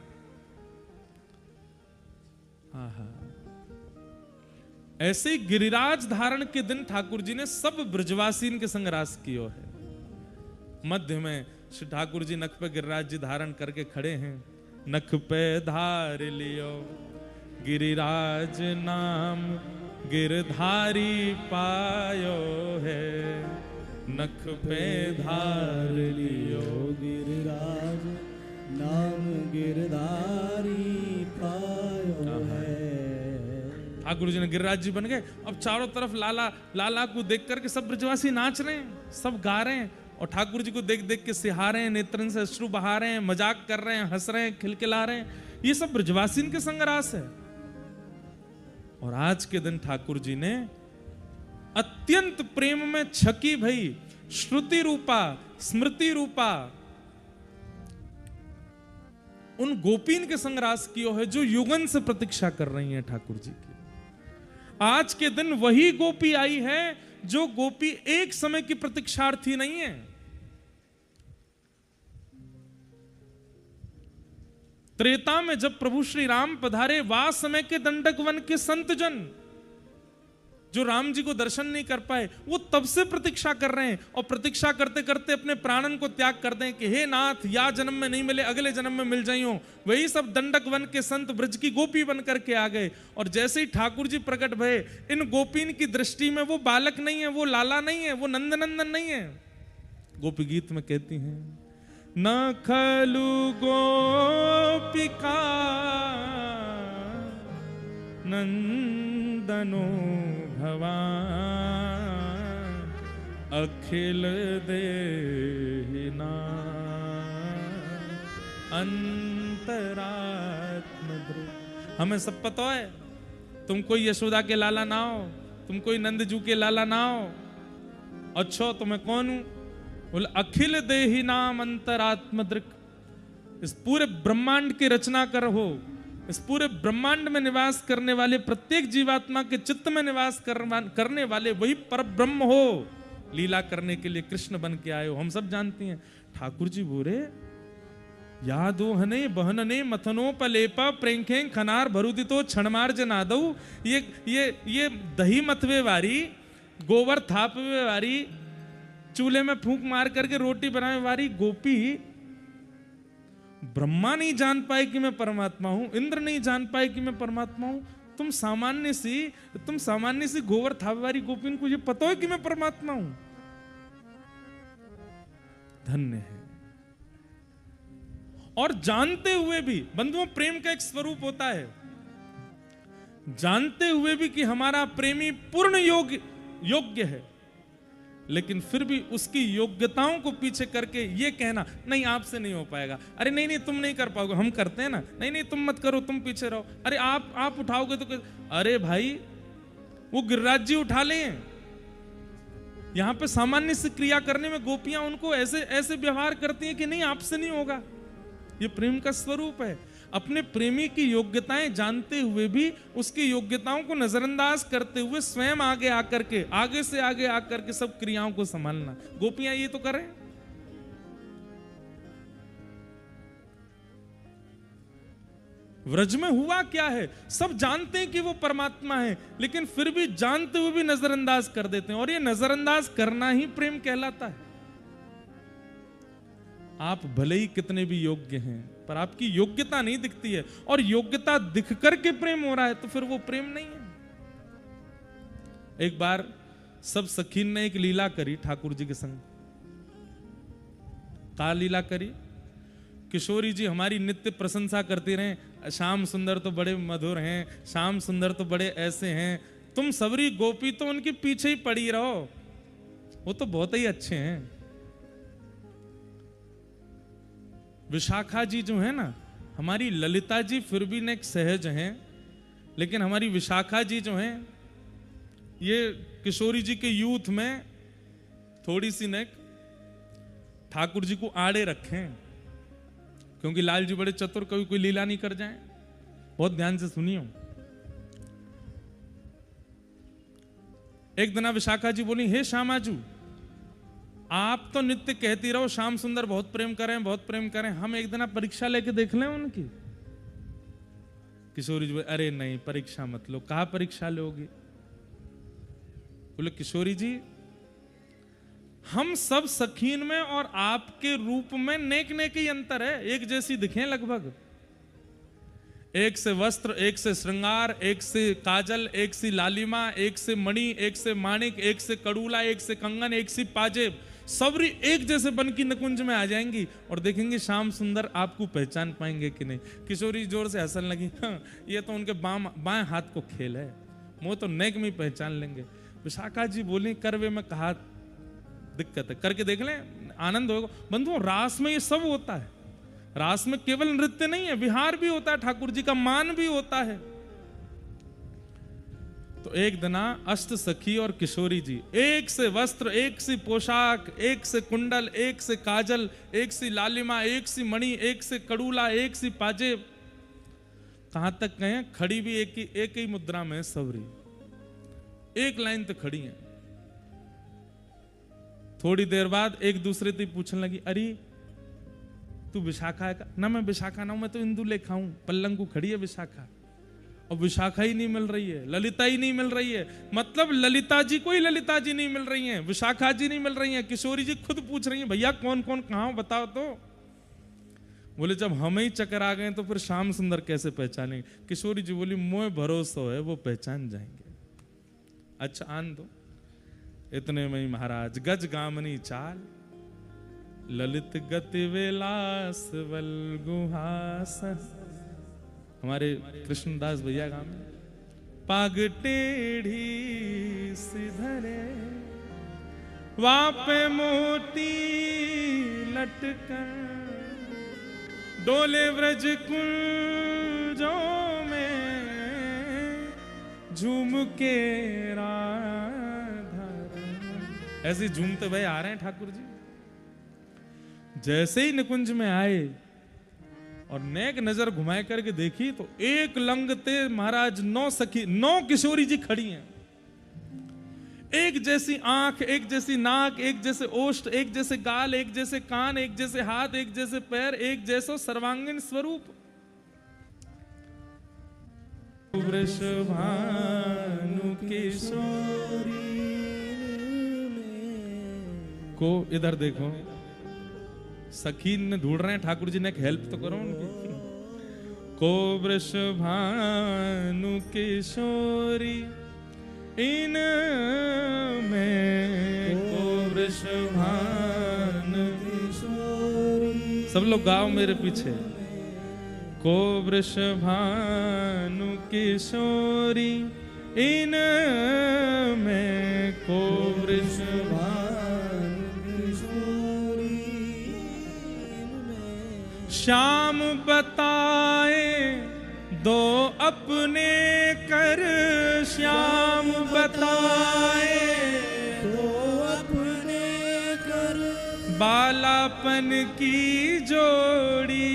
ऐसे ही गिरिराज धारण के दिन ठाकुर जी ने सब ब्रजवासीन के संग रास कियो है। मध्य में श्री ठाकुर जी नख पे गिरिराज जी धारण करके खड़े हैं। नख पे धार लियो गिरिराज नाम गिरधारी पायो है। नख पे धार लियो गिरिराज नाम गिरधारी पायो है। ठाकुर जी ने गिरिराज जी बन गए। अब चारों तरफ लाला लाला को देख करके सब ब्रजवासी नाच रहे हैं, सब गा रहे हैं, और ठाकुर जी को देख देख के सिहा रहे हैं, नेत्रन से अश्रु बहा रहे हैं, मजाक कर रहे हैं, हंस रहे हैं, खिलखिला रहे हैं। ये सब ब्रजवासीन के संग रास है। और आज के दिन ठाकुर जी ने अत्यंत प्रेम में छकी भई श्रुति रूपा स्मृति रूपा उन गोपीन के संग रास कियो है जो युगन से प्रतीक्षा कर रही हैं ठाकुर जी की। आज के दिन वही गोपी आई है जो गोपी एक समय की प्रतीक्षार्थी नहीं है। त्रेता में जब प्रभु श्री राम पधारे, वा समय के दंडक वन के संत जन जो राम जी को दर्शन नहीं कर पाए, वो तब से प्रतीक्षा कर रहे हैं, और प्रतीक्षा करते करते अपने प्राणन को त्याग कर दें कि हे नाथ, या जन्म में नहीं मिले अगले जन्म में मिल जाइयो। वही सब दंडक वन के संत ब्रज की गोपी बन करके आ गए। और जैसे ही ठाकुर जी प्रकट भये, इन गोपीन की दृष्टि में वो बालक नहीं है, वो लाला नहीं है, वो नंदनंदन नहीं है। गोपी गीत में कहती हैं, न खलु गोपिका नंदनो भवान अखिल देहिना अंतरात्म ध्रुव। हमें सब पता है, तुम कोई यशोदा के लाला ना हो, तुम कोई नंदजू के लाला ना हो। अच्छा, तो मैं कौन हूं? बोले अखिल देही नाम अंतरात्म दृक। इस पूरे ब्रह्मांड की रचना कर हो, इस पूरे ब्रह्मांड में निवास करने वाले, प्रत्येक जीवात्मा के चित्त में निवास करने वाले वही पर ब्रह्म हो। लीला करने के लिए कृष्ण बन के आए हो, हम सब जानते हैं। ठाकुर जी बोले, यादो हने बहनने मथनो पलेपा प्रेंखे खनार भरुदितो क्षणमार जनादौ। ये दही मथवे वारी, गोबर थापवे वारी, चूल्हे में फूंक मार करके रोटी बनाने वाली गोपी ब्रह्मा नहीं जान पाए कि मैं परमात्मा हूं, इंद्र नहीं जान पाए कि मैं परमात्मा हूं। तुम सामान्य सी गोबर थापे वाली गोपी को ये पता है कि मैं परमात्मा हूं। धन्य है। और जानते हुए भी, बंधुओं, प्रेम का एक स्वरूप होता है, जानते हुए भी कि हमारा प्रेमी पूर्ण योग्य है, लेकिन फिर भी उसकी योग्यताओं को पीछे करके ये कहना, नहीं आपसे नहीं हो पाएगा, अरे नहीं तुम नहीं कर पाओगे, हम करते हैं ना, नहीं तुम मत करो, तुम पीछे रहो, अरे आप उठाओगे तो अरे भाई, वो गिरिराज जी उठा लें। यहां पे सामान्य से क्रिया करने में गोपियां उनको ऐसे व्यवहार करती हैं कि नहीं आपसे नहीं होगा। ये प्रेम का स्वरूप है। अपने प्रेमी की योग्यताएं जानते हुए भी उसकी योग्यताओं को नजरअंदाज करते हुए स्वयं आगे से आगे आकर के सब क्रियाओं को संभालना। गोपियां ये तो करें। व्रज में हुआ क्या है, सब जानते हैं कि वो परमात्मा है, लेकिन फिर भी जानते हुए भी नजरअंदाज कर देते हैं, और ये नजरअंदाज करना ही प्रेम कहलाता है। आप भले ही कितने भी योग्य हैं, पर आपकी योग्यता नहीं दिखती है, और योग्यता दिख करके प्रेम हो रहा है, तो फिर वो प्रेम नहीं है। एक बार सब सखीन ने एक लीला करी ठाकुर जी के संग। का लीला करी? किशोरी जी हमारी नित्य प्रशंसा करती रहे, श्याम सुंदर तो बड़े मधुर हैं, श्याम सुंदर तो बड़े ऐसे हैं, तुम सबरी गोपी तो उनके पीछे ही पड़ी रहो, वो तो बहुत ही अच्छे हैं। विशाखा जी जो है ना, हमारी ललिता जी फिर भी नेक सहज हैं, लेकिन हमारी विशाखा जी जो हैं, ये किशोरी जी के यूथ में थोड़ी सी नेक ठाकुर जी को आड़े रखें, क्योंकि लाल जी बड़े चतुर, कभी कोई लीला नहीं कर जाए। बहुत ध्यान से सुनियो। एक दिन विशाखा जी बोली, हे श्यामाजू, आप तो नित्य कहती रहो श्याम सुंदर बहुत प्रेम करें, बहुत प्रेम करें, हम एक दिन परीक्षा लेके देख लें उनकी। किशोरी जी, अरे नहीं परीक्षा मत लो। कहा परीक्षा लोगे? बोले किशोरी जी, हम सब सखीन में और आपके रूप में नेक नेक ही अंतर है, एक जैसी दिखें लगभग। एक से वस्त्र, एक से श्रृंगार, एक से काजल, एक से लालिमा, एक से मणि, एक से माणिक, एक से कड़ूला, एक से कंगन, एक से पाजेब, सबरी एक जैसे बन की निकुंज में आ जाएंगी और देखेंगे श्याम सुंदर आपको पहचान पाएंगे कि नहीं। किशोरी जोर से हंसने लगी, हाँ ये तो उनके बाएं हाथ को खेल है, वो तो नेक में पहचान लेंगे। विशाखा जी बोली करवे में कहा दिक्कत है, करके देख लें आनंद होगा। बंधुओं रास में ये सब होता है, रास में केवल नृत्य नहीं है, विहार भी होता है, ठाकुर जी का मान भी होता है। तो एक दिना अष्ट सखी और किशोरी जी, एक से वस्त्र, एक से पोशाक, एक से कुंडल, एक से काजल, एक से लालिमा, एक से मणि, एक से कड़ूला, एक से पाजेब, कहां तक कहें खड़ी भी एक ही मुद्रा में सबरी, एक लाइन तो खड़ी है। थोड़ी देर बाद एक दूसरे से पूछने लगी, अरे तू विशाखा है का? ना मैं विशाखा ना हूं, मैं तो इंदु लेखा हूं, पल्लंगू खड़ी है विशाखा। और विशाखा ही नहीं मिल रही है, ललिता ही नहीं मिल रही है, मतलब ललिता जी कोई ललिता जी नहीं मिल रही हैं, विशाखा जी नहीं मिल रही हैं। किशोरी जी खुद पूछ रही हैं, भैया कौन कौन कहां बताओ तो। बोले जब हम ही चक्कर आ गए तो फिर श्याम सुंदर कैसे पहचानेंगे। किशोरी जी बोली मोह भरोसा है वो पहचान जाएंगे। अच्छा आन दो। इतने में ही महाराज गज गामनी चाल, ललित गति विलास बल गुहास, हमारे कृष्णदास भैया गाँव में, पाग टेढ़ी सिधरे वापे मोती लटकर, डोले व्रज कुंजों में झूम के राधा। ऐसे झूमते भाई आ रहे हैं ठाकुर जी। जैसे ही निकुंज में आए और नेक नजर घुमाए करके देखी तो एक लंगते महाराज 9 सखी 9 किशोरी जी खड़ी हैं, एक जैसी आंख, एक जैसी नाक, एक जैसे ओष्ठ, एक जैसे गाल, एक जैसे कान, एक जैसे हाथ, एक जैसे पैर, एक जैसा सर्वांगीण स्वरूप। वृषभानु किशोरी को इधर देखो, सखी ने ढूंढ रहे हैं, ठाकुर जी ने एक हेल्प तो करो उनकी। को वृषभानु किशोरी इन में, को वृषभानु किशोरी, सब लोग गाओ मेरे पीछे। को वृषभानु किशोरी इन में, को वृषभानु श्याम बताए दो अपने कर, श्याम बताए दो अपने कर, बालापन की जोड़ी,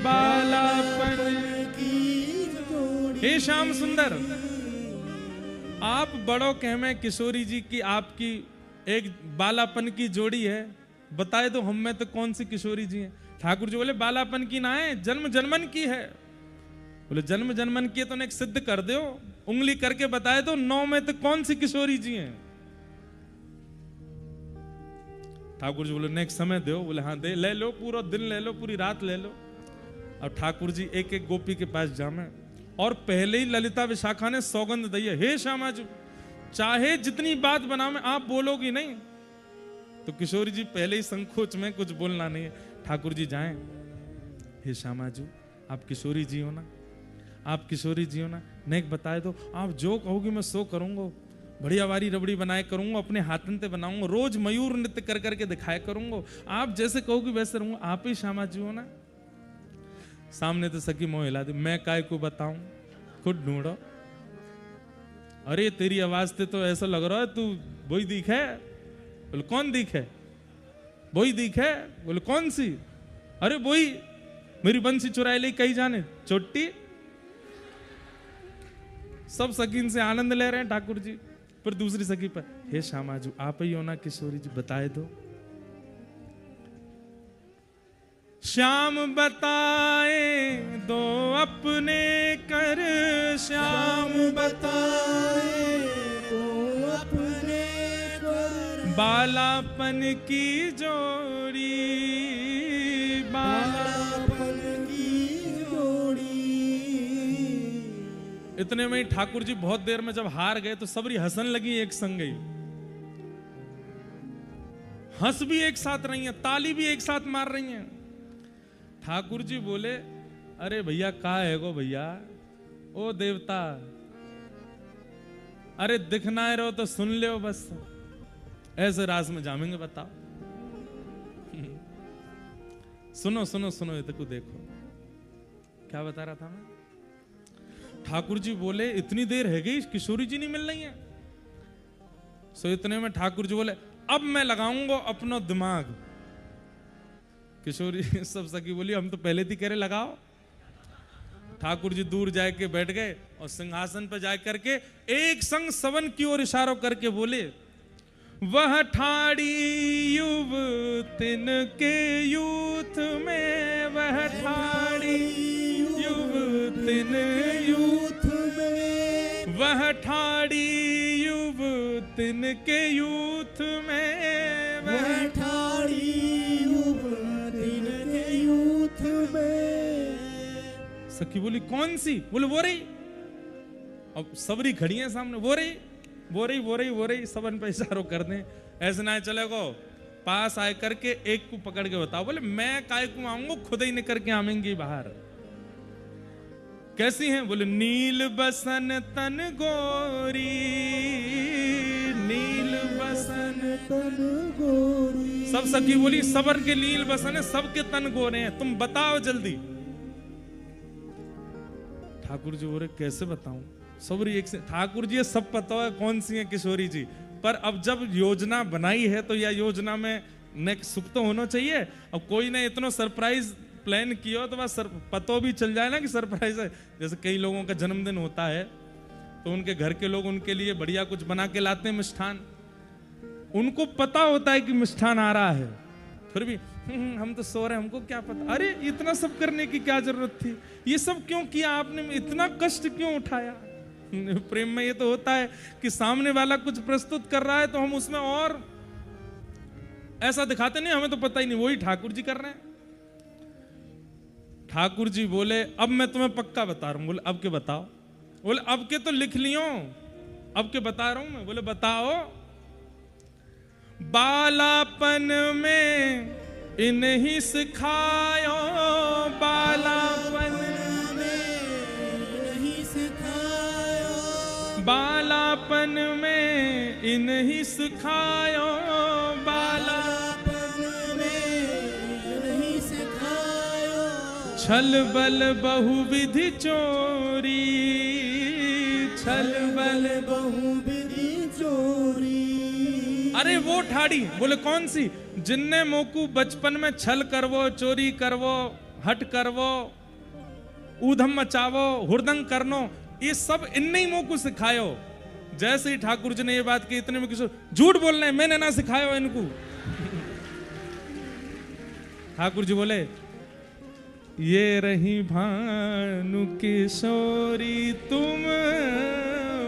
बालापन की जोड़ी। हे श्याम सुंदर, आप बड़ो कहमे किशोरी जी की आपकी एक बालापन की जोड़ी है, बताए दो हम में तो कौन सी किशोरी जी हैं। ठाकुर जी बोले बालापन की ना है, जन्म जन्मन की है। बोले जन्म जन्मन की है तो एक सिद्ध कर दो, उंगली करके बताए दो 9 में तो कौन सी किशोरी जी हैं। ठाकुर जी बोले नेक्स्ट समय दो। बोले हाँ दे, ले लो, पूरा दिन ले लो, पूरी रात ले लो। और ठाकुर जी एक एक गोपी के पास जामे और पहले ही ललिता विशाखा ने सौगंध दी है, हे श्यामा जी चाहे जितनी बात बनाओ में आप बोलोगी नहीं। तो किशोरी जी पहले ही संकोच में कुछ बोलना नहीं है। ठाकुर जी जाएं, हे श्यामा जी आप किशोरी जी हो ना, आप किशोरी जी हो ना, नेक बताए दो, आप जो कहोगी मैं सो करूंगा, बढ़िया वारी रबड़ी बनाए करूंगा, अपने हाथन से बनाऊंगा, रोज मयूर नृत्य कर करके दिखाया करूंगा, आप जैसे कहोगी वैसे रहूंगा, आप ही श्यामा जी हो ना। सामने तो सखी मोह हिला दी, मैं काय को बताऊं, खुद ढूंढो। अरे तेरी आवाज से तो ऐसा लग रहा है तू वही दिखे। बोले कौन दिखे? वही दिखे। बोले कौन सी? अरे वही, मेरी बंसी चुराए ले कहीं जाने चोटी। सब सखीन से आनंद ले रहे हैं ठाकुर जी। फिर दूसरी सखी पर, हे श्यामा जी आप ही हो ना किशोरी जी, बताए दो। श्याम बताए दो अपने कर, श्याम बताए दो बालापन की जोड़ी, बालापन की जोड़ी। इतने में ही ठाकुर जी बहुत देर में जब हार गए तो सबरी हंसन लगी एक संग ही, हंस भी एक साथ रही हैं, ताली भी एक साथ मार रही हैं। ठाकुर जी बोले, अरे भैया का है गो भैया, ओ देवता, अरे दिखना है रहो तो सुन ले बस, ऐसे राज में जामेंगे बताओ। सुनो सुनो सुनो, ये तो देखो क्या बता रहा था मैं। ठाकुर जी बोले, इतनी देर है गई किशोरी जी नहीं मिल रही है। सो इतने में ठाकुर जी बोले, अब मैं लगाऊंगा अपना दिमाग। किशोरी सब सखी बोली, हम तो पहले थी कह रहे लगाओ। ठाकुर जी दूर जाके बैठ गए और सिंहासन पर जा करके एक संग सवन की ओर इशारों करके बोले, वह ठाड़ी युवतिन के यूथ में, वह ठाड़ी युवतिन यूथ में, वह ठाड़ी युवतिन के यूथ में, वह ठाड़ी युवतिन के यूथ में। सखी बोली, कौन सी? बोले वो रही। अब सबरी खड़ी है सामने, वो रही वो रही वो रही वो रही, सबन पे इशारों कर दें। ऐसे ना चले गो, पास आए करके एक को पकड़ के बताओ। बोले मैं काय को आऊंगा, खुद ही निकल के आवेंगी बाहर। कैसी हैं? बोले नील बसन तन गोरी, नील बसन तन गोरी। सब सखी बोली, सबर के नील बसन है, सबके तन गोरे हैं, तुम बताओ जल्दी। ठाकुर जी बोले, कैसे बताऊं? सबरी एक से, ठाकुर जी ये सब पता है कौन सी है किशोरी जी, पर अब जब योजना बनाई है तो यह योजना में नेक्स्ट सुख तो होना चाहिए। अब कोई ने इतना सरप्राइज प्लान किया तो बस पतो भी चल जाए ना कि सरप्राइज है। जैसे कई लोगों का जन्मदिन होता है तो उनके घर के लोग उनके लिए बढ़िया कुछ बना के लाते हैं मिष्ठान, उनको पता होता है कि मिष्ठान आ रहा है, फिर भी हम तो सो रहे हैं, हमको क्या पता। अरे इतना सब करने की क्या जरूरत थी, ये सब क्यों किया आपने, इतना कष्ट क्यों उठाया। प्रेम में ये तो होता है कि सामने वाला कुछ प्रस्तुत कर रहा है तो हम उसमें और ऐसा दिखाते नहीं, हमें तो पता ही नहीं, वही ठाकुर जी कर रहे हैं। ठाकुर जी बोले, अब मैं तुम्हें पक्का बता रहा हूं। बोले अब के बताओ। बोले अब के तो लिख लियो, अब के बता रहा हूं मैं। बोले बताओ। बालापन में इन्हीं सिखायो, बालापन बालापन में इन्हीं सिखायो, बालापन में इन्हीं सिखायो, छल बल बहुविधि चोरी, छल बल बहुविधि चोरी। अरे वो ठाड़ी। बोले कौन सी? जिनने मोकू बचपन में छल करवो, चोरी करवो, हट करवो, ऊधम मचावो, हुरदंग करनो, ये सब इनने ही मोकू सिखायो। जैसे ही ठाकुर जी ने ये बात की, इतने में किशोर, झूठ बोलना है, मैंने ना सिखायो इनको। ठाकुर जी बोले, ये रही भानु किशोरी तुम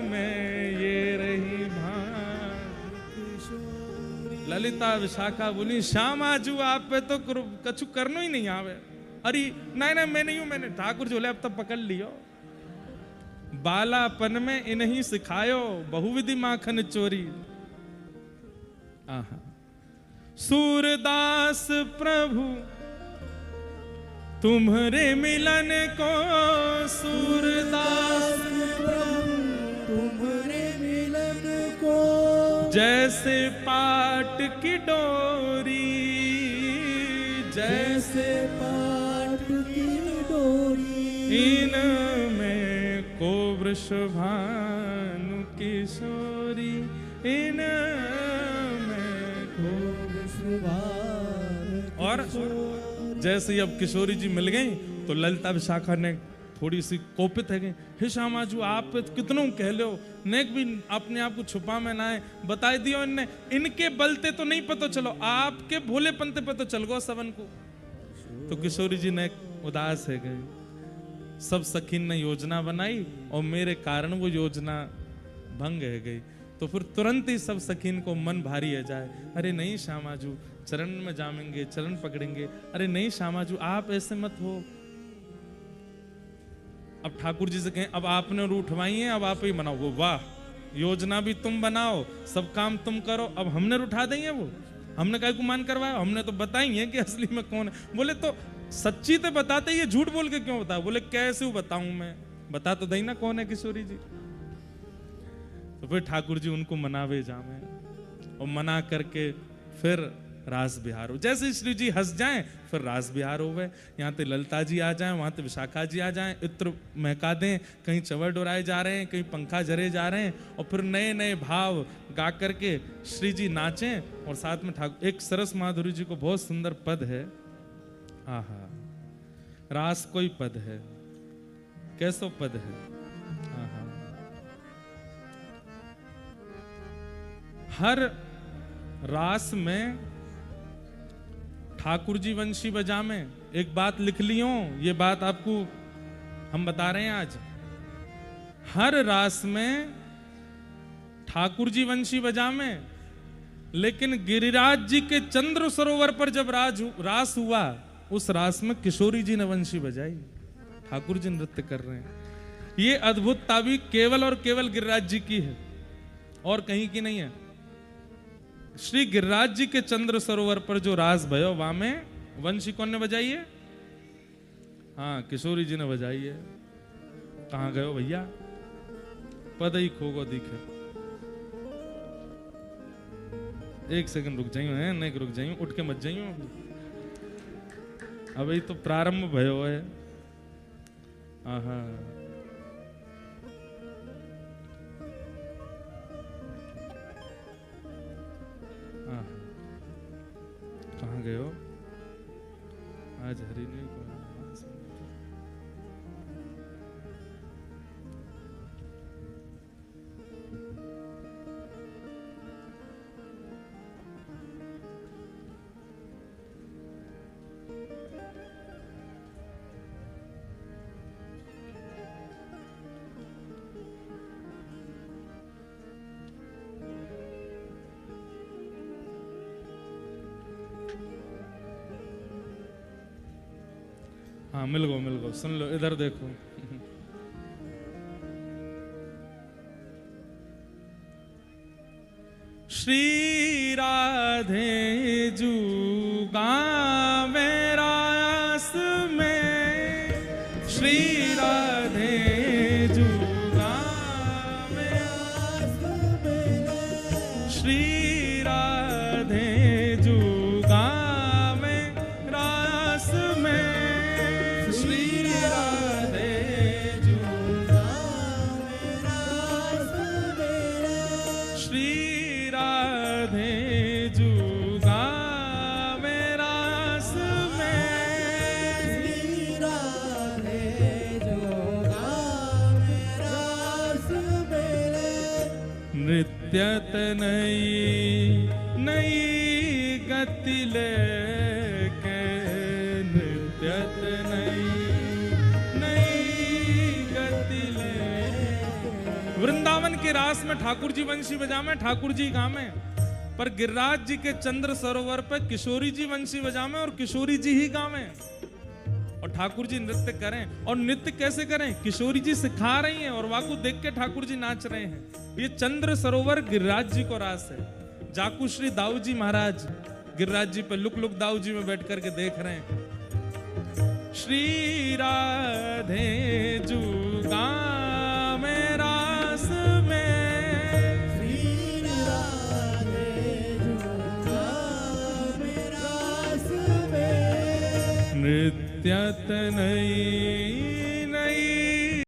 में, ये रही भानु किशोरी। ललिता विशाखा बोली, श्याम आजू आप पे तो कछु करनो ही नहीं आवे। अरे नहीं नहीं मैं नहीं हूं, मैंने। ठाकुर जी बोले, अब तब पकड़ लियो। बालापन में इन्हीं सिखायो, बहुविधि माखन चोरी। आहा। सूरदास प्रभु तुम्हारे मिलन को, सूरदास प्रभु तुम्हारे मिलन को, जैसे पाट की डोरी, जैसे पाट की डोरी। इनमें को वृषभानु किशोरी, इनमें को वृषभानु। और जैसे ही अब किशोरी जी मिल गई तो ललिता विशाखा ने थोड़ी सी कोपित है गई, हे श्यामाजू आप कितनों कह लो, नेक भी अपने आप को छुपा में ना है, बताई दियो इनने, इनके बलते तो नहीं पता चलो, आपके भोले पंते पे तो चल गो सबन को। तो किशोरी जी ने उदास है गई। सब सखीन ने योजना बनाई और मेरे कारण वो योजना भंग है गई। तो फिर तुरंत ही सब सखीन को मन भारी है जाए, अरे नहीं श्यामाजू, चरण में जामेंगे, चरण पकड़ेंगे, अरे नहीं श्यामाजू आप ऐसे मत हो। अब ठाकुर जी से कहें अब आपने उठवाई है, अब आप ही बनाओ, वो वाह, योजना भी तुम बनाओ, सब काम तुम करो, अब हमने उठा देंगे, वो हमने काय गुमान करवाया, हमने तो बताई है कि असली में कौन है। बोले तो सच्ची तो बताते, ये झूठ बोल के क्यों बताओ? बोले कैसे बताऊं मैं, बता तो दई ना कौन है किशोरी जी। तो फिर ठाकुर जी उनको मनावे जामे, और मना करके फिर रास बिहार हो। जैसे श्री जी हंस जाएं फिर रास बिहार हो गए। यहाँ ते ललता जी आ जाएं, वहां ते विशाखा जी आ जाएं, इत्र महका दें, कहीं चवर डोराए जा रहे हैं, कहीं पंखा जरे जा रहे हैं, और फिर नए नए भाव गा करके श्री जी नाचें। और साथ में ठाकुर, एक सरस माधुरी जी को बहुत सुंदर पद है, आहा, रास कोई पद है, कैसो पद है, आहा, हर रास में ठाकुर जी वंशी बजा में, एक बात लिख लियो, ये बात आपको हम बता रहे हैं आज, हर रास में ठाकुर जी वंशी बजा में, लेकिन गिरिराज जी के चंद्र सरोवर पर जब रास हुआ, उस रास में किशोरी जी ने वंशी बजाई, ठाकुर जी नृत्य कर रहे हैं। ये अद्भुतता भी केवल और केवल गिरिराज जी की है, और कहीं की नहीं है। श्री गिरिराज जी के चंद्र सरोवर पर जो रास भयो, वहां में वंशी कौन ने बजाई है? हाँ, किशोरी जी ने बजाई है। कहां गयो भैया, पद ही खोगो दिखे। एक सेकंड रुक जाइयो है, नहीं रुक जाइयो, उठ के मत जाइयो, अभी तो प्रारंभ भयो है। आहा, कहाँ गए हो आज? हरी नहीं को हाँ, मिल गो, सुन लो, इधर देखो। श्री राधे जू गावे रास में, श्री राधे जू गावे रास में, श्री राधे जू गावे रास में, नृत्यत नई नई गति लेके, नृत्यत नई नई गति लेके। वृंदावन के रास में ठाकुर जी वंशी बजावे, ठाकुर जी गावे, पर गिरिराज जी के चंद्र सरोवर पर किशोरी जी वंशी बजावे और किशोरी जी ही गावे, और ठाकुर जी नृत्य करें। और नृत्य कैसे करें? किशोरी जी सिखा रही हैं और वाकू देख के ठाकुर जी नाच रहे हैं। ये चंद्र सरोवर गिरिराज जी को रास है। जाकू श्री दाऊ जी महाराज गिरिराज जी पे लुक लुक दाऊ जी में बैठ करके देख रहे हैं। श्री राधे जू गावे रास में, श्री राधे जू गावे रास में, नृत्यत नई नई